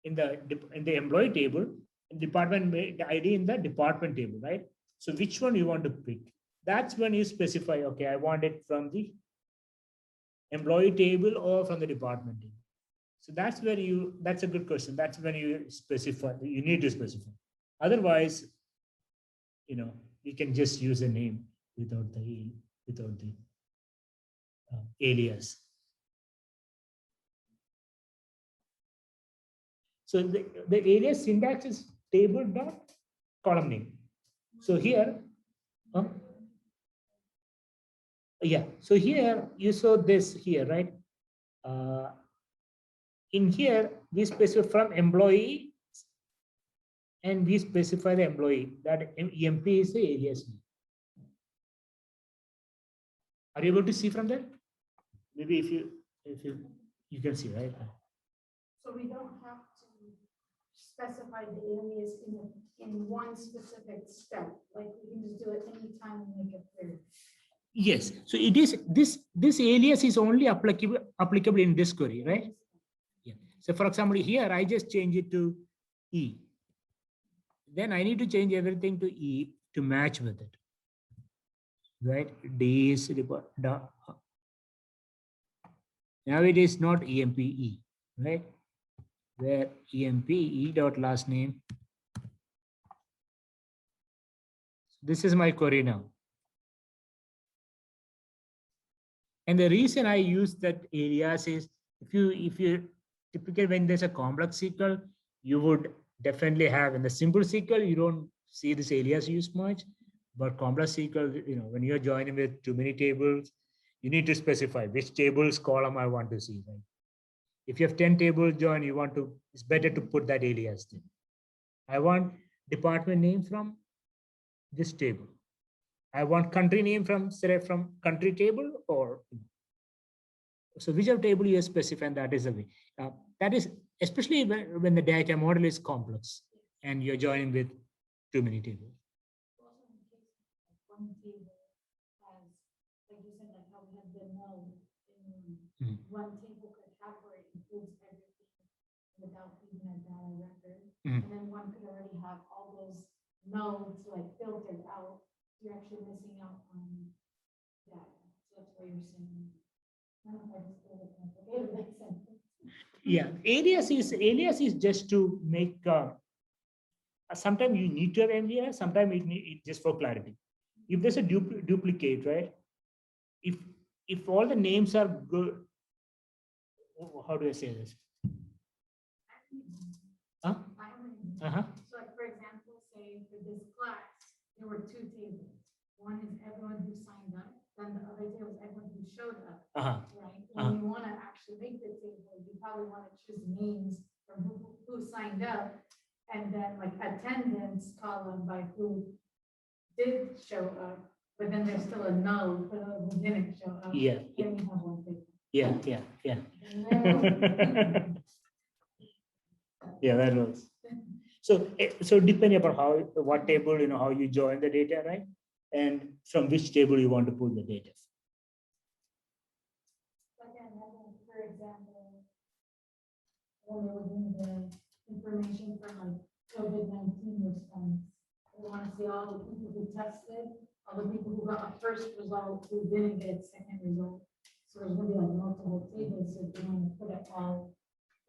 in the employee table, and department ID in the department table, right? So which one you want to pick? That's when you specify, okay, I want it from the employee table or from the department table. So that's where that's a good question. That's when you specify, you need to specify. Otherwise, you know, you can just use a name without the alias. So the alias syntax is table dot column name. So here, yeah. So here you saw this here, right? In here we specify from employee, and we specify the employee that EMP is the alias name. Are you able to see from that? Maybe if you can see, right? So we don't have to specify the alias in one specific step. Like we can just do it anytime and make it clear. Yes. So it is this alias is only applicable in this query, right? Yeah. So for example, here I just change it to E. Then I need to change everything to E to match with it. Right? D is now it is not EMPE, right? Where EMPE dot last name. This is my query now. And the reason I use that alias is if you typically when there's a complex SQL, you would definitely have in the simple SQL, you don't see this alias used much, but complex SQL, you know, when you're joining with too many tables, you need to specify which tables column I want to see, right? If you have 10 tables join, it's better to put that alias thing. I want department name from this table. I want country name from country table, or so whichever table you specify, that is the way. That is especially when the data model is complex and you're joining with too many tables. Also, in case one table has, like you said, like how we have the node in one table could have where it includes everything without even a data record. And then one could already have all those nodes like filtered out. You're actually missing out on data. So that's what you're saying. I don't know if I just did it complicated, makes sense. Yeah, alias is just to make. Sometimes you need to have alias. Sometimes it just for clarity. If there's a duplicate, right? If all the names are good, how do I say this? Huh? So like for example, say for this class, there were two tables. One is everyone who signed up, then the other table is everyone who showed up. Right? When you want to actually make the table, you probably want to choose names from who signed up, and then like attendance column by who did show up, but then there's still a node for those who didn't show up. Yeah. Then you have one table. Yeah. Yeah, that was. So depending upon what table, how you join the data, right? And from which table you want to pull the data. Again, for example, when they were doing the information from like COVID-19 response. We want to see all the people who tested, all the people who got a first result, who didn't get a second result. So there's gonna be like multiple tables, so we want to put it all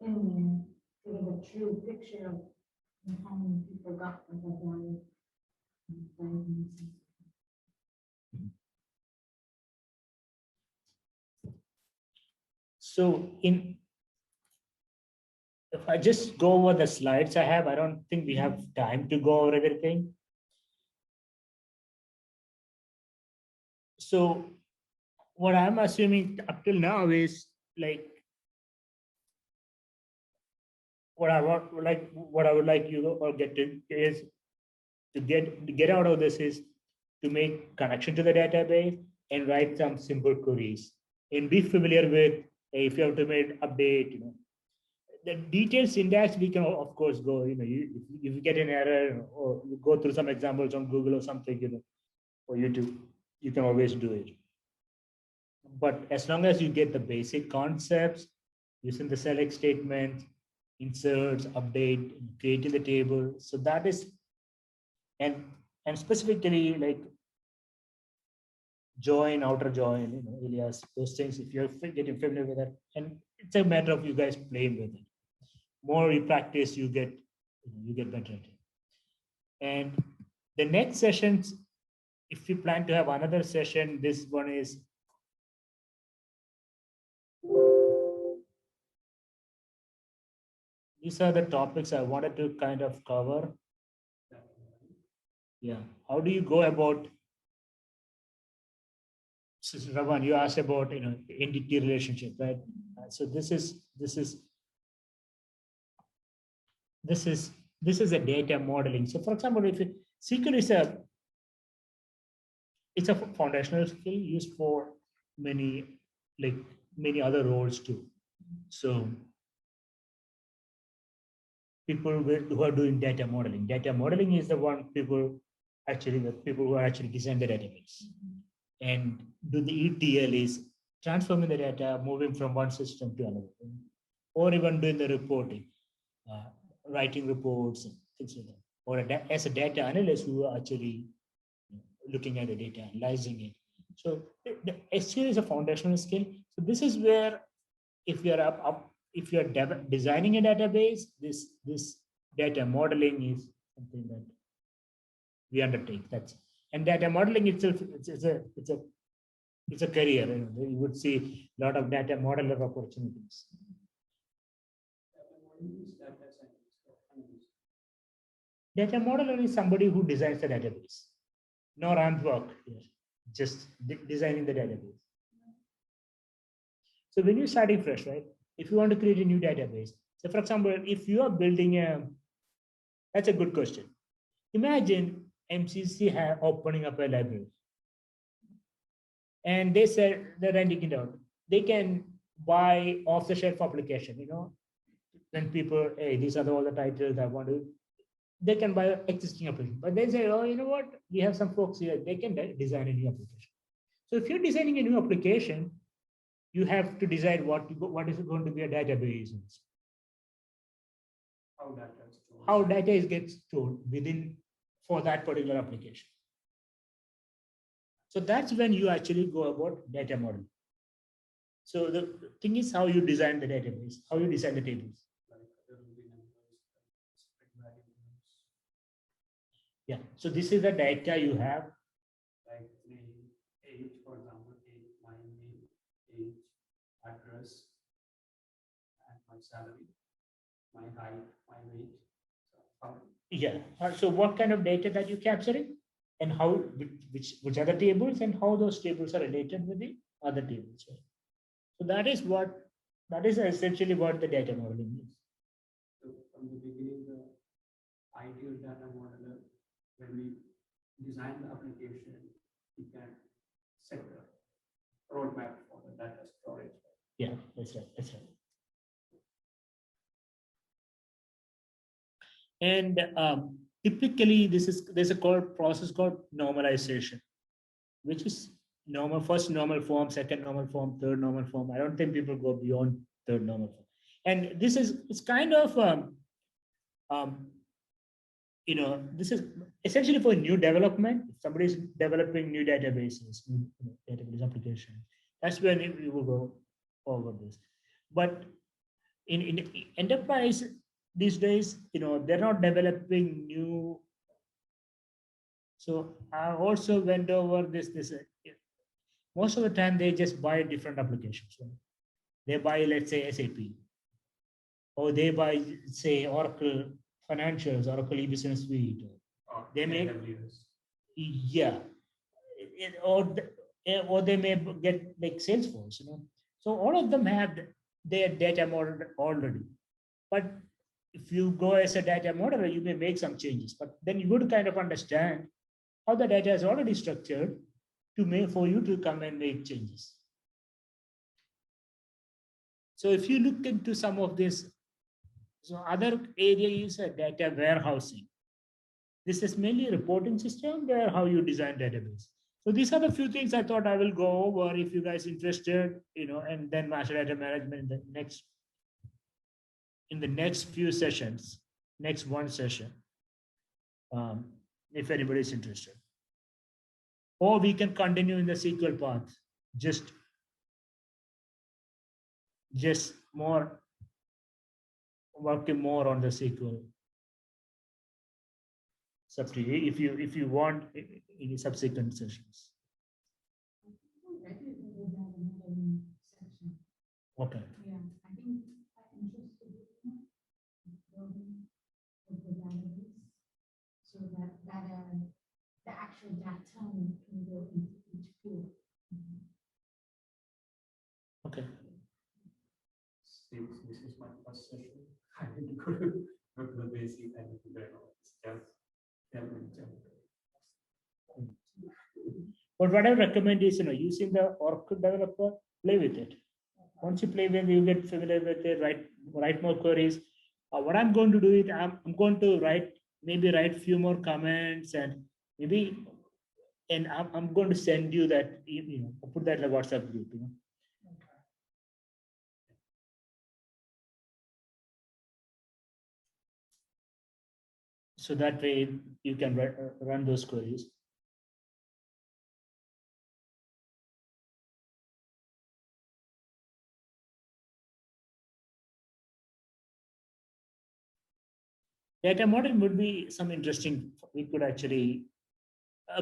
in there to give a true picture of how many people got the diagnosis. So if I just go over the slides I have, I don't think we have time to go over everything. So what I'm assuming up till now is like what I would like you or get to is to get out of this is to make connection to the database and write some simple queries and be familiar with if you have to make update, the detailed syntax we can of course go, if you get an error or you go through some examples on Google or something, or YouTube, you can always do it. But as long as you get the basic concepts using the select statement, inserts, update, creating the table. So that is, and specifically like join, outer join, alias, those things, if you're getting familiar with that, and it's a matter of you guys playing with it. More you practice, you get better at it. And the next sessions, if you plan to have another session, this one is these are the topics I wanted to kind of cover. Yeah. How do you go about, Ravan, you asked about, entity relationship, right? So this is a data modeling. So for example, if SQL is it's a foundational skill used for many other roles too. So people who are doing data modeling. Data modeling is the one people who actually design the database. And do the ETL is transforming the data, moving from one system to another, or even doing the reporting, writing reports and things like that. Or as a data analyst who are actually looking at the data, analyzing it. So the SQL is a foundational skill. So this is where if you are if you are designing a database, this data modeling is something that we undertake. And data modeling itself, it's a career. You would see a lot of data modeler opportunities. Data modeler is somebody who designs the database. No ramp work here, just designing the database. So when you're starting fresh, right? If you want to create a new database, so for example, if you are building that's a good question. Imagine MCC opening up a library. And they said they're renting it out. They can buy off-the-shelf application, when people, hey, these are all the titles I want to, they can buy existing application. But they say, oh, you know what? We have some folks here, they can design a new application. So if you're designing a new application, you have to decide what is going to be a database. How data gets stored for that particular application. So that's when you actually go about data modeling. So the thing is how you design the database, how you design the tables. Yeah. So this is the data you have. Like name, age, for example, my name, age, address, and my salary, my height, my weight. Yeah. So what kind of data that you're capturing, and how which other tables, and how those tables are related with the other tables. Right? So that is essentially what the data modeling is. So from the beginning, the ideal data modeler, when we design the application, we can set the roadmap for the data storage. Yeah, that's right. That's right. And typically, there's a process called normalization, which is first normal form, second normal form, third normal form. I don't think people go beyond third normal form. And it's kind of this is essentially for new development. If somebody is developing new databases, new database application, that's when you will go over this. But in enterprise these days, they're not developing new. So I also went over this. Most of the time, they just buy different applications. Right? They buy, let's say, SAP, or they buy, say, Oracle Financials, Oracle E-Business Suite. They make, yeah, or they may get like Salesforce. So all of them have their data model already. But if you go as a data modeler, you may make some changes. But then you would kind of understand how the data is already structured for you to come and make changes. So if you look into some of this, so other area is data warehousing. This is mainly a reporting system where how you design database. So these are the few things I thought I will go over if you guys interested, and then master data management in the next few sessions, next one session, if anybody is interested. Or we can continue in the SQL path, just more working more on the SQL. It's up to you if you want in subsequent sessions. Okay. Yeah, I think I'm interested in building with the database so that the actual data can go into each field. Okay. This is my first session. I need to go to the basic and to the But what I recommend is, using the Oracle developer, play with it. Once you play with it, you get familiar with it, write more queries. What I'm going to do is I'm going to write few more comments and I'm going to send you that, put that in a WhatsApp group. So that way you can run those queries. Data model would be some interesting. We could actually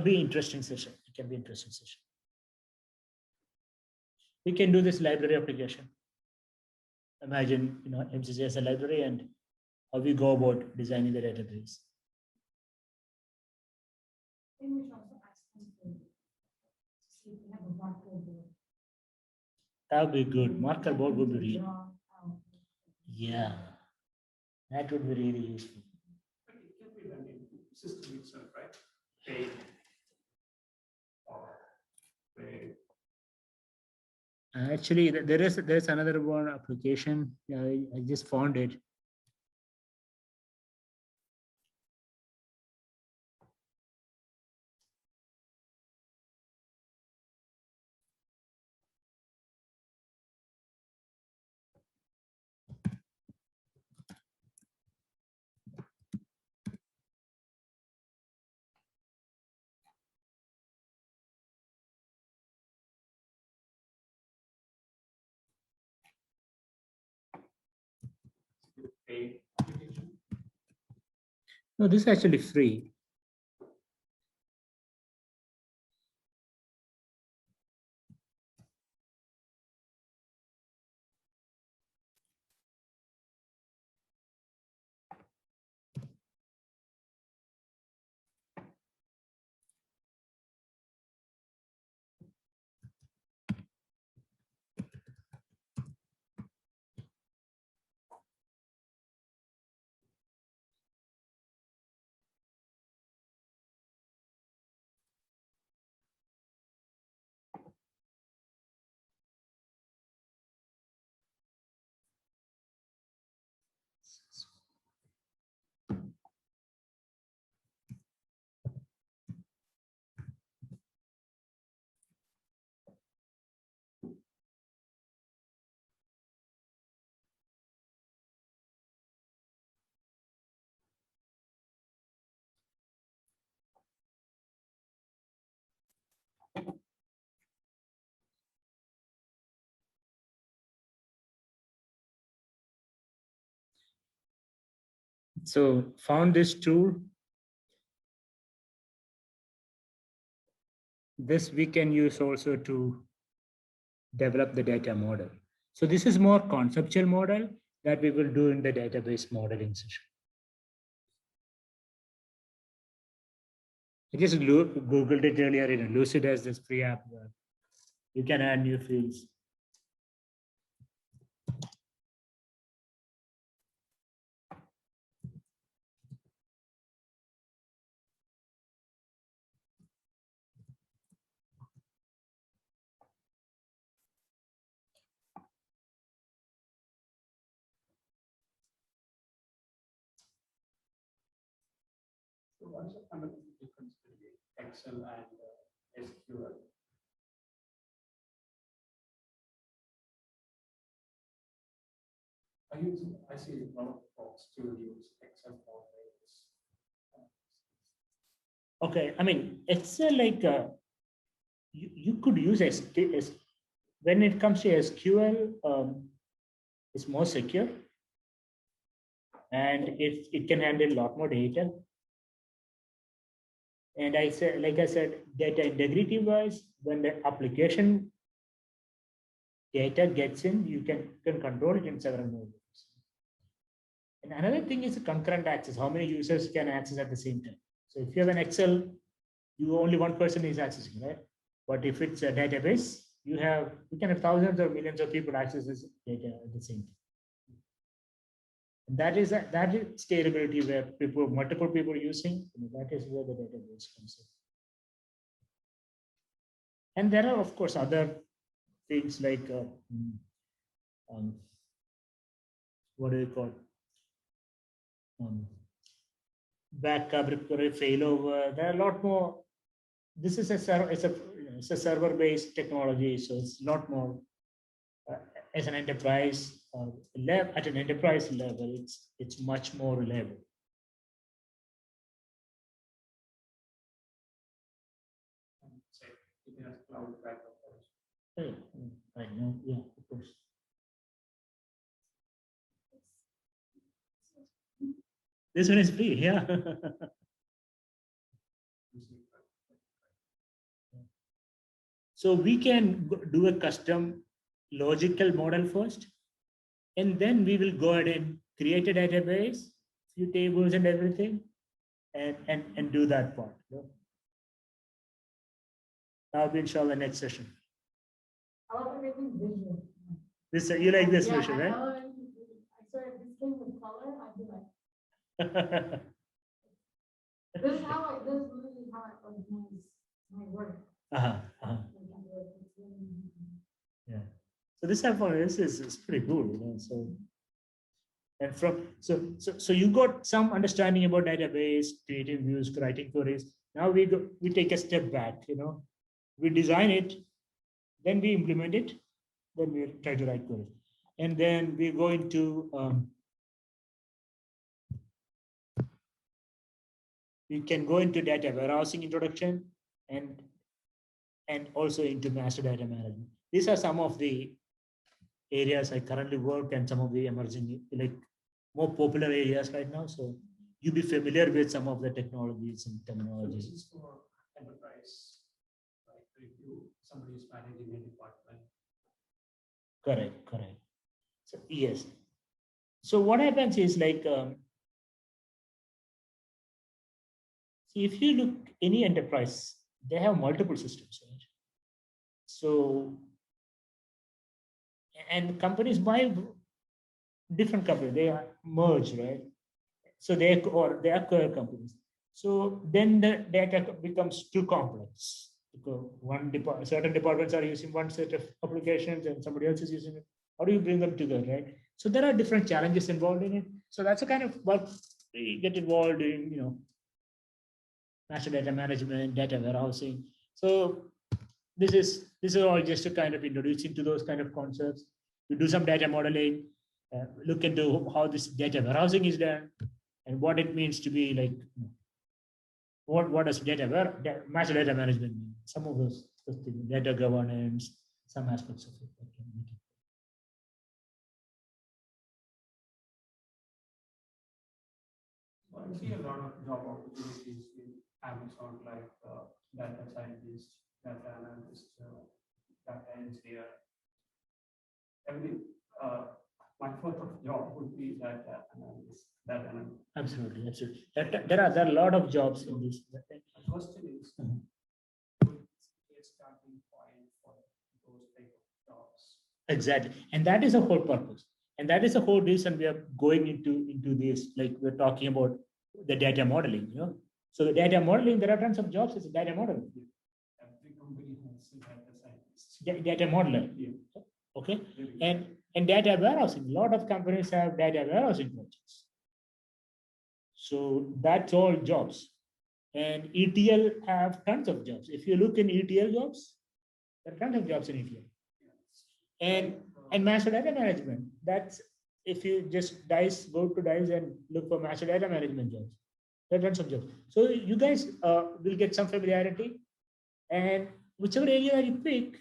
be interesting session. It can be interesting session. We can do this library application. Imagine MCC as a library and how we go about designing the database. I think we should also ask them to see if we have a marker board. That would be good. Marker board would be really. Draw out. Yeah, that would be really useful. But it can be done in system itself, right? Paid or paid. Actually, there's another one application. I just found it. Paid application. No, this is actually free. So found this tool. This we can use also to develop the data model. So this is more conceptual model that we will do in the database modeling session. I just Googled it earlier. Lucid has this free app where you can add new fields. So what is the fundamental difference between Excel and SQL? I see a lot of folks still use Excel for this. Okay, I mean, it's like you could use when it comes to SQL, it's more secure and it can handle a lot more data. And I said, like I said, data integrity wise, when the application data gets in, you can control it in several modes. And another thing is concurrent access. How many users can access at the same time? So if you have an Excel, you only one person is accessing, right? But if it's a database, you can have thousands or millions of people access this data at the same time. And that is scalability where multiple people using. That is where the database comes in. And there are of course other things like what do you call backup, recovery, failover. There are a lot more. This is it's a server-based technology, so it's a lot more as an enterprise at an enterprise level. It's much more reliable. Say it has cloud backup also. I know, yeah, of course. This one is free, yeah. So we can do a custom logical model first, and then we will go ahead and create a database, few tables and everything, and do that part. Now we'll show the next session. I love everything visual. This you like this Yeah, version, I right? know it. I swear if this came with color, I'd be like, this is literally how I organize my work. Yeah. So this is pretty cool, So and so you got some understanding about database, creating views, writing queries. Now we take a step back, We design it, then we implement it, then we try to write queries. And then we go into we can go into data warehousing introduction and also into master data management. These are some of the areas I currently work and some of the emerging, like more popular areas right now. So you be familiar with some of the technologies and terminologies. This is for enterprise, like if somebody is managing a department. Correct. So yes. So what happens is like, see, if you look any enterprise, they have multiple systems, right? So, and companies buy different companies, they are merged, right? So they acquire companies. So then the data becomes too complex. Because certain departments are using one set of applications and somebody else is using it. How do you bring them together, right? So there are different challenges involved in it. So that's a kind of what we get involved in, master data management, data warehousing. So this is all just to kind of introduce into those kind of concepts. We do some data modeling, look into how this data warehousing is done, and what it means to be like, what does master data management mean? Some of those So the data governance, some aspects of it. that can make it. So I see a lot of job opportunities in Amazon, like data scientist, data analyst, data engineer. Every, my first job would be data analyst, data analyst. Absolutely, absolutely. There are a lot of jobs in this. The question is, Mhm. would be a starting point for those type of jobs? Exactly, and that is a whole purpose, and that is a whole reason we are going into this. Like we're talking about the data modeling. So the data modeling, there are tons of jobs as a data modeling, Every company has a data scientist. data modeler. Yeah. Okay, and data warehousing. A lot of companies have data warehousing projects. So that's all jobs, and ETL have tons of jobs. If you look in ETL jobs, there are tons of jobs in ETL. And master data management. That's if you just go to DICE and look for master data management jobs. There are tons of jobs. So you guys will get some familiarity, and whichever area you pick,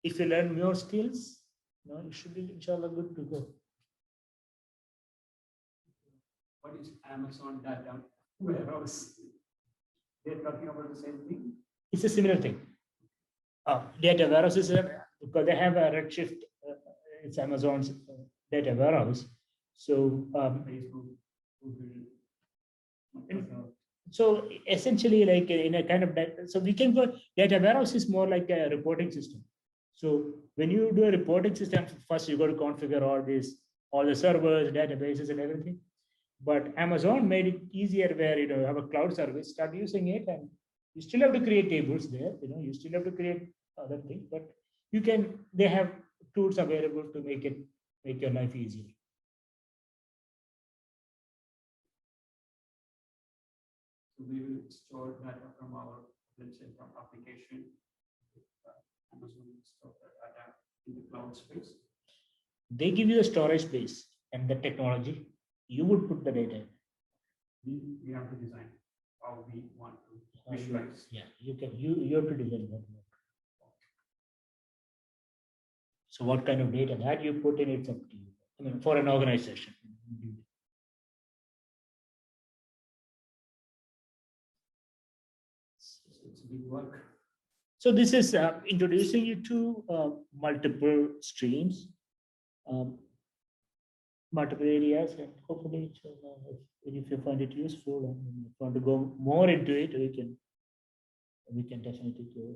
if you learn more skills, you should be inshallah good to go. What is Amazon data warehouse? They're talking about the same thing. It's a similar thing. Data warehouse is because they have a Redshift. It's Amazon's data warehouse. So Facebook, Google. so essentially, like in a kind of data, so we can go. Data warehouse is more like a reporting system. So when you do a reporting system, first you got to configure all the servers, databases, and everything. But Amazon made it easier where you have a cloud service, start using it, and you still have to create tables there. You still have to create other things, but they have tools available to make your life easier. So we will store data from our, let's say, from application. Amazon will store the data in the cloud space. They give you a storage space and the technology. You would put the data in. We have to design how we want to visualize. Yeah, you have to design that. So what kind of data that you put in, it's up to you. I mean, for an organization. It's big work. So this is introducing you to multiple streams, multiple areas, and hopefully, if you find it useful and you want to go more into it, we can definitely go.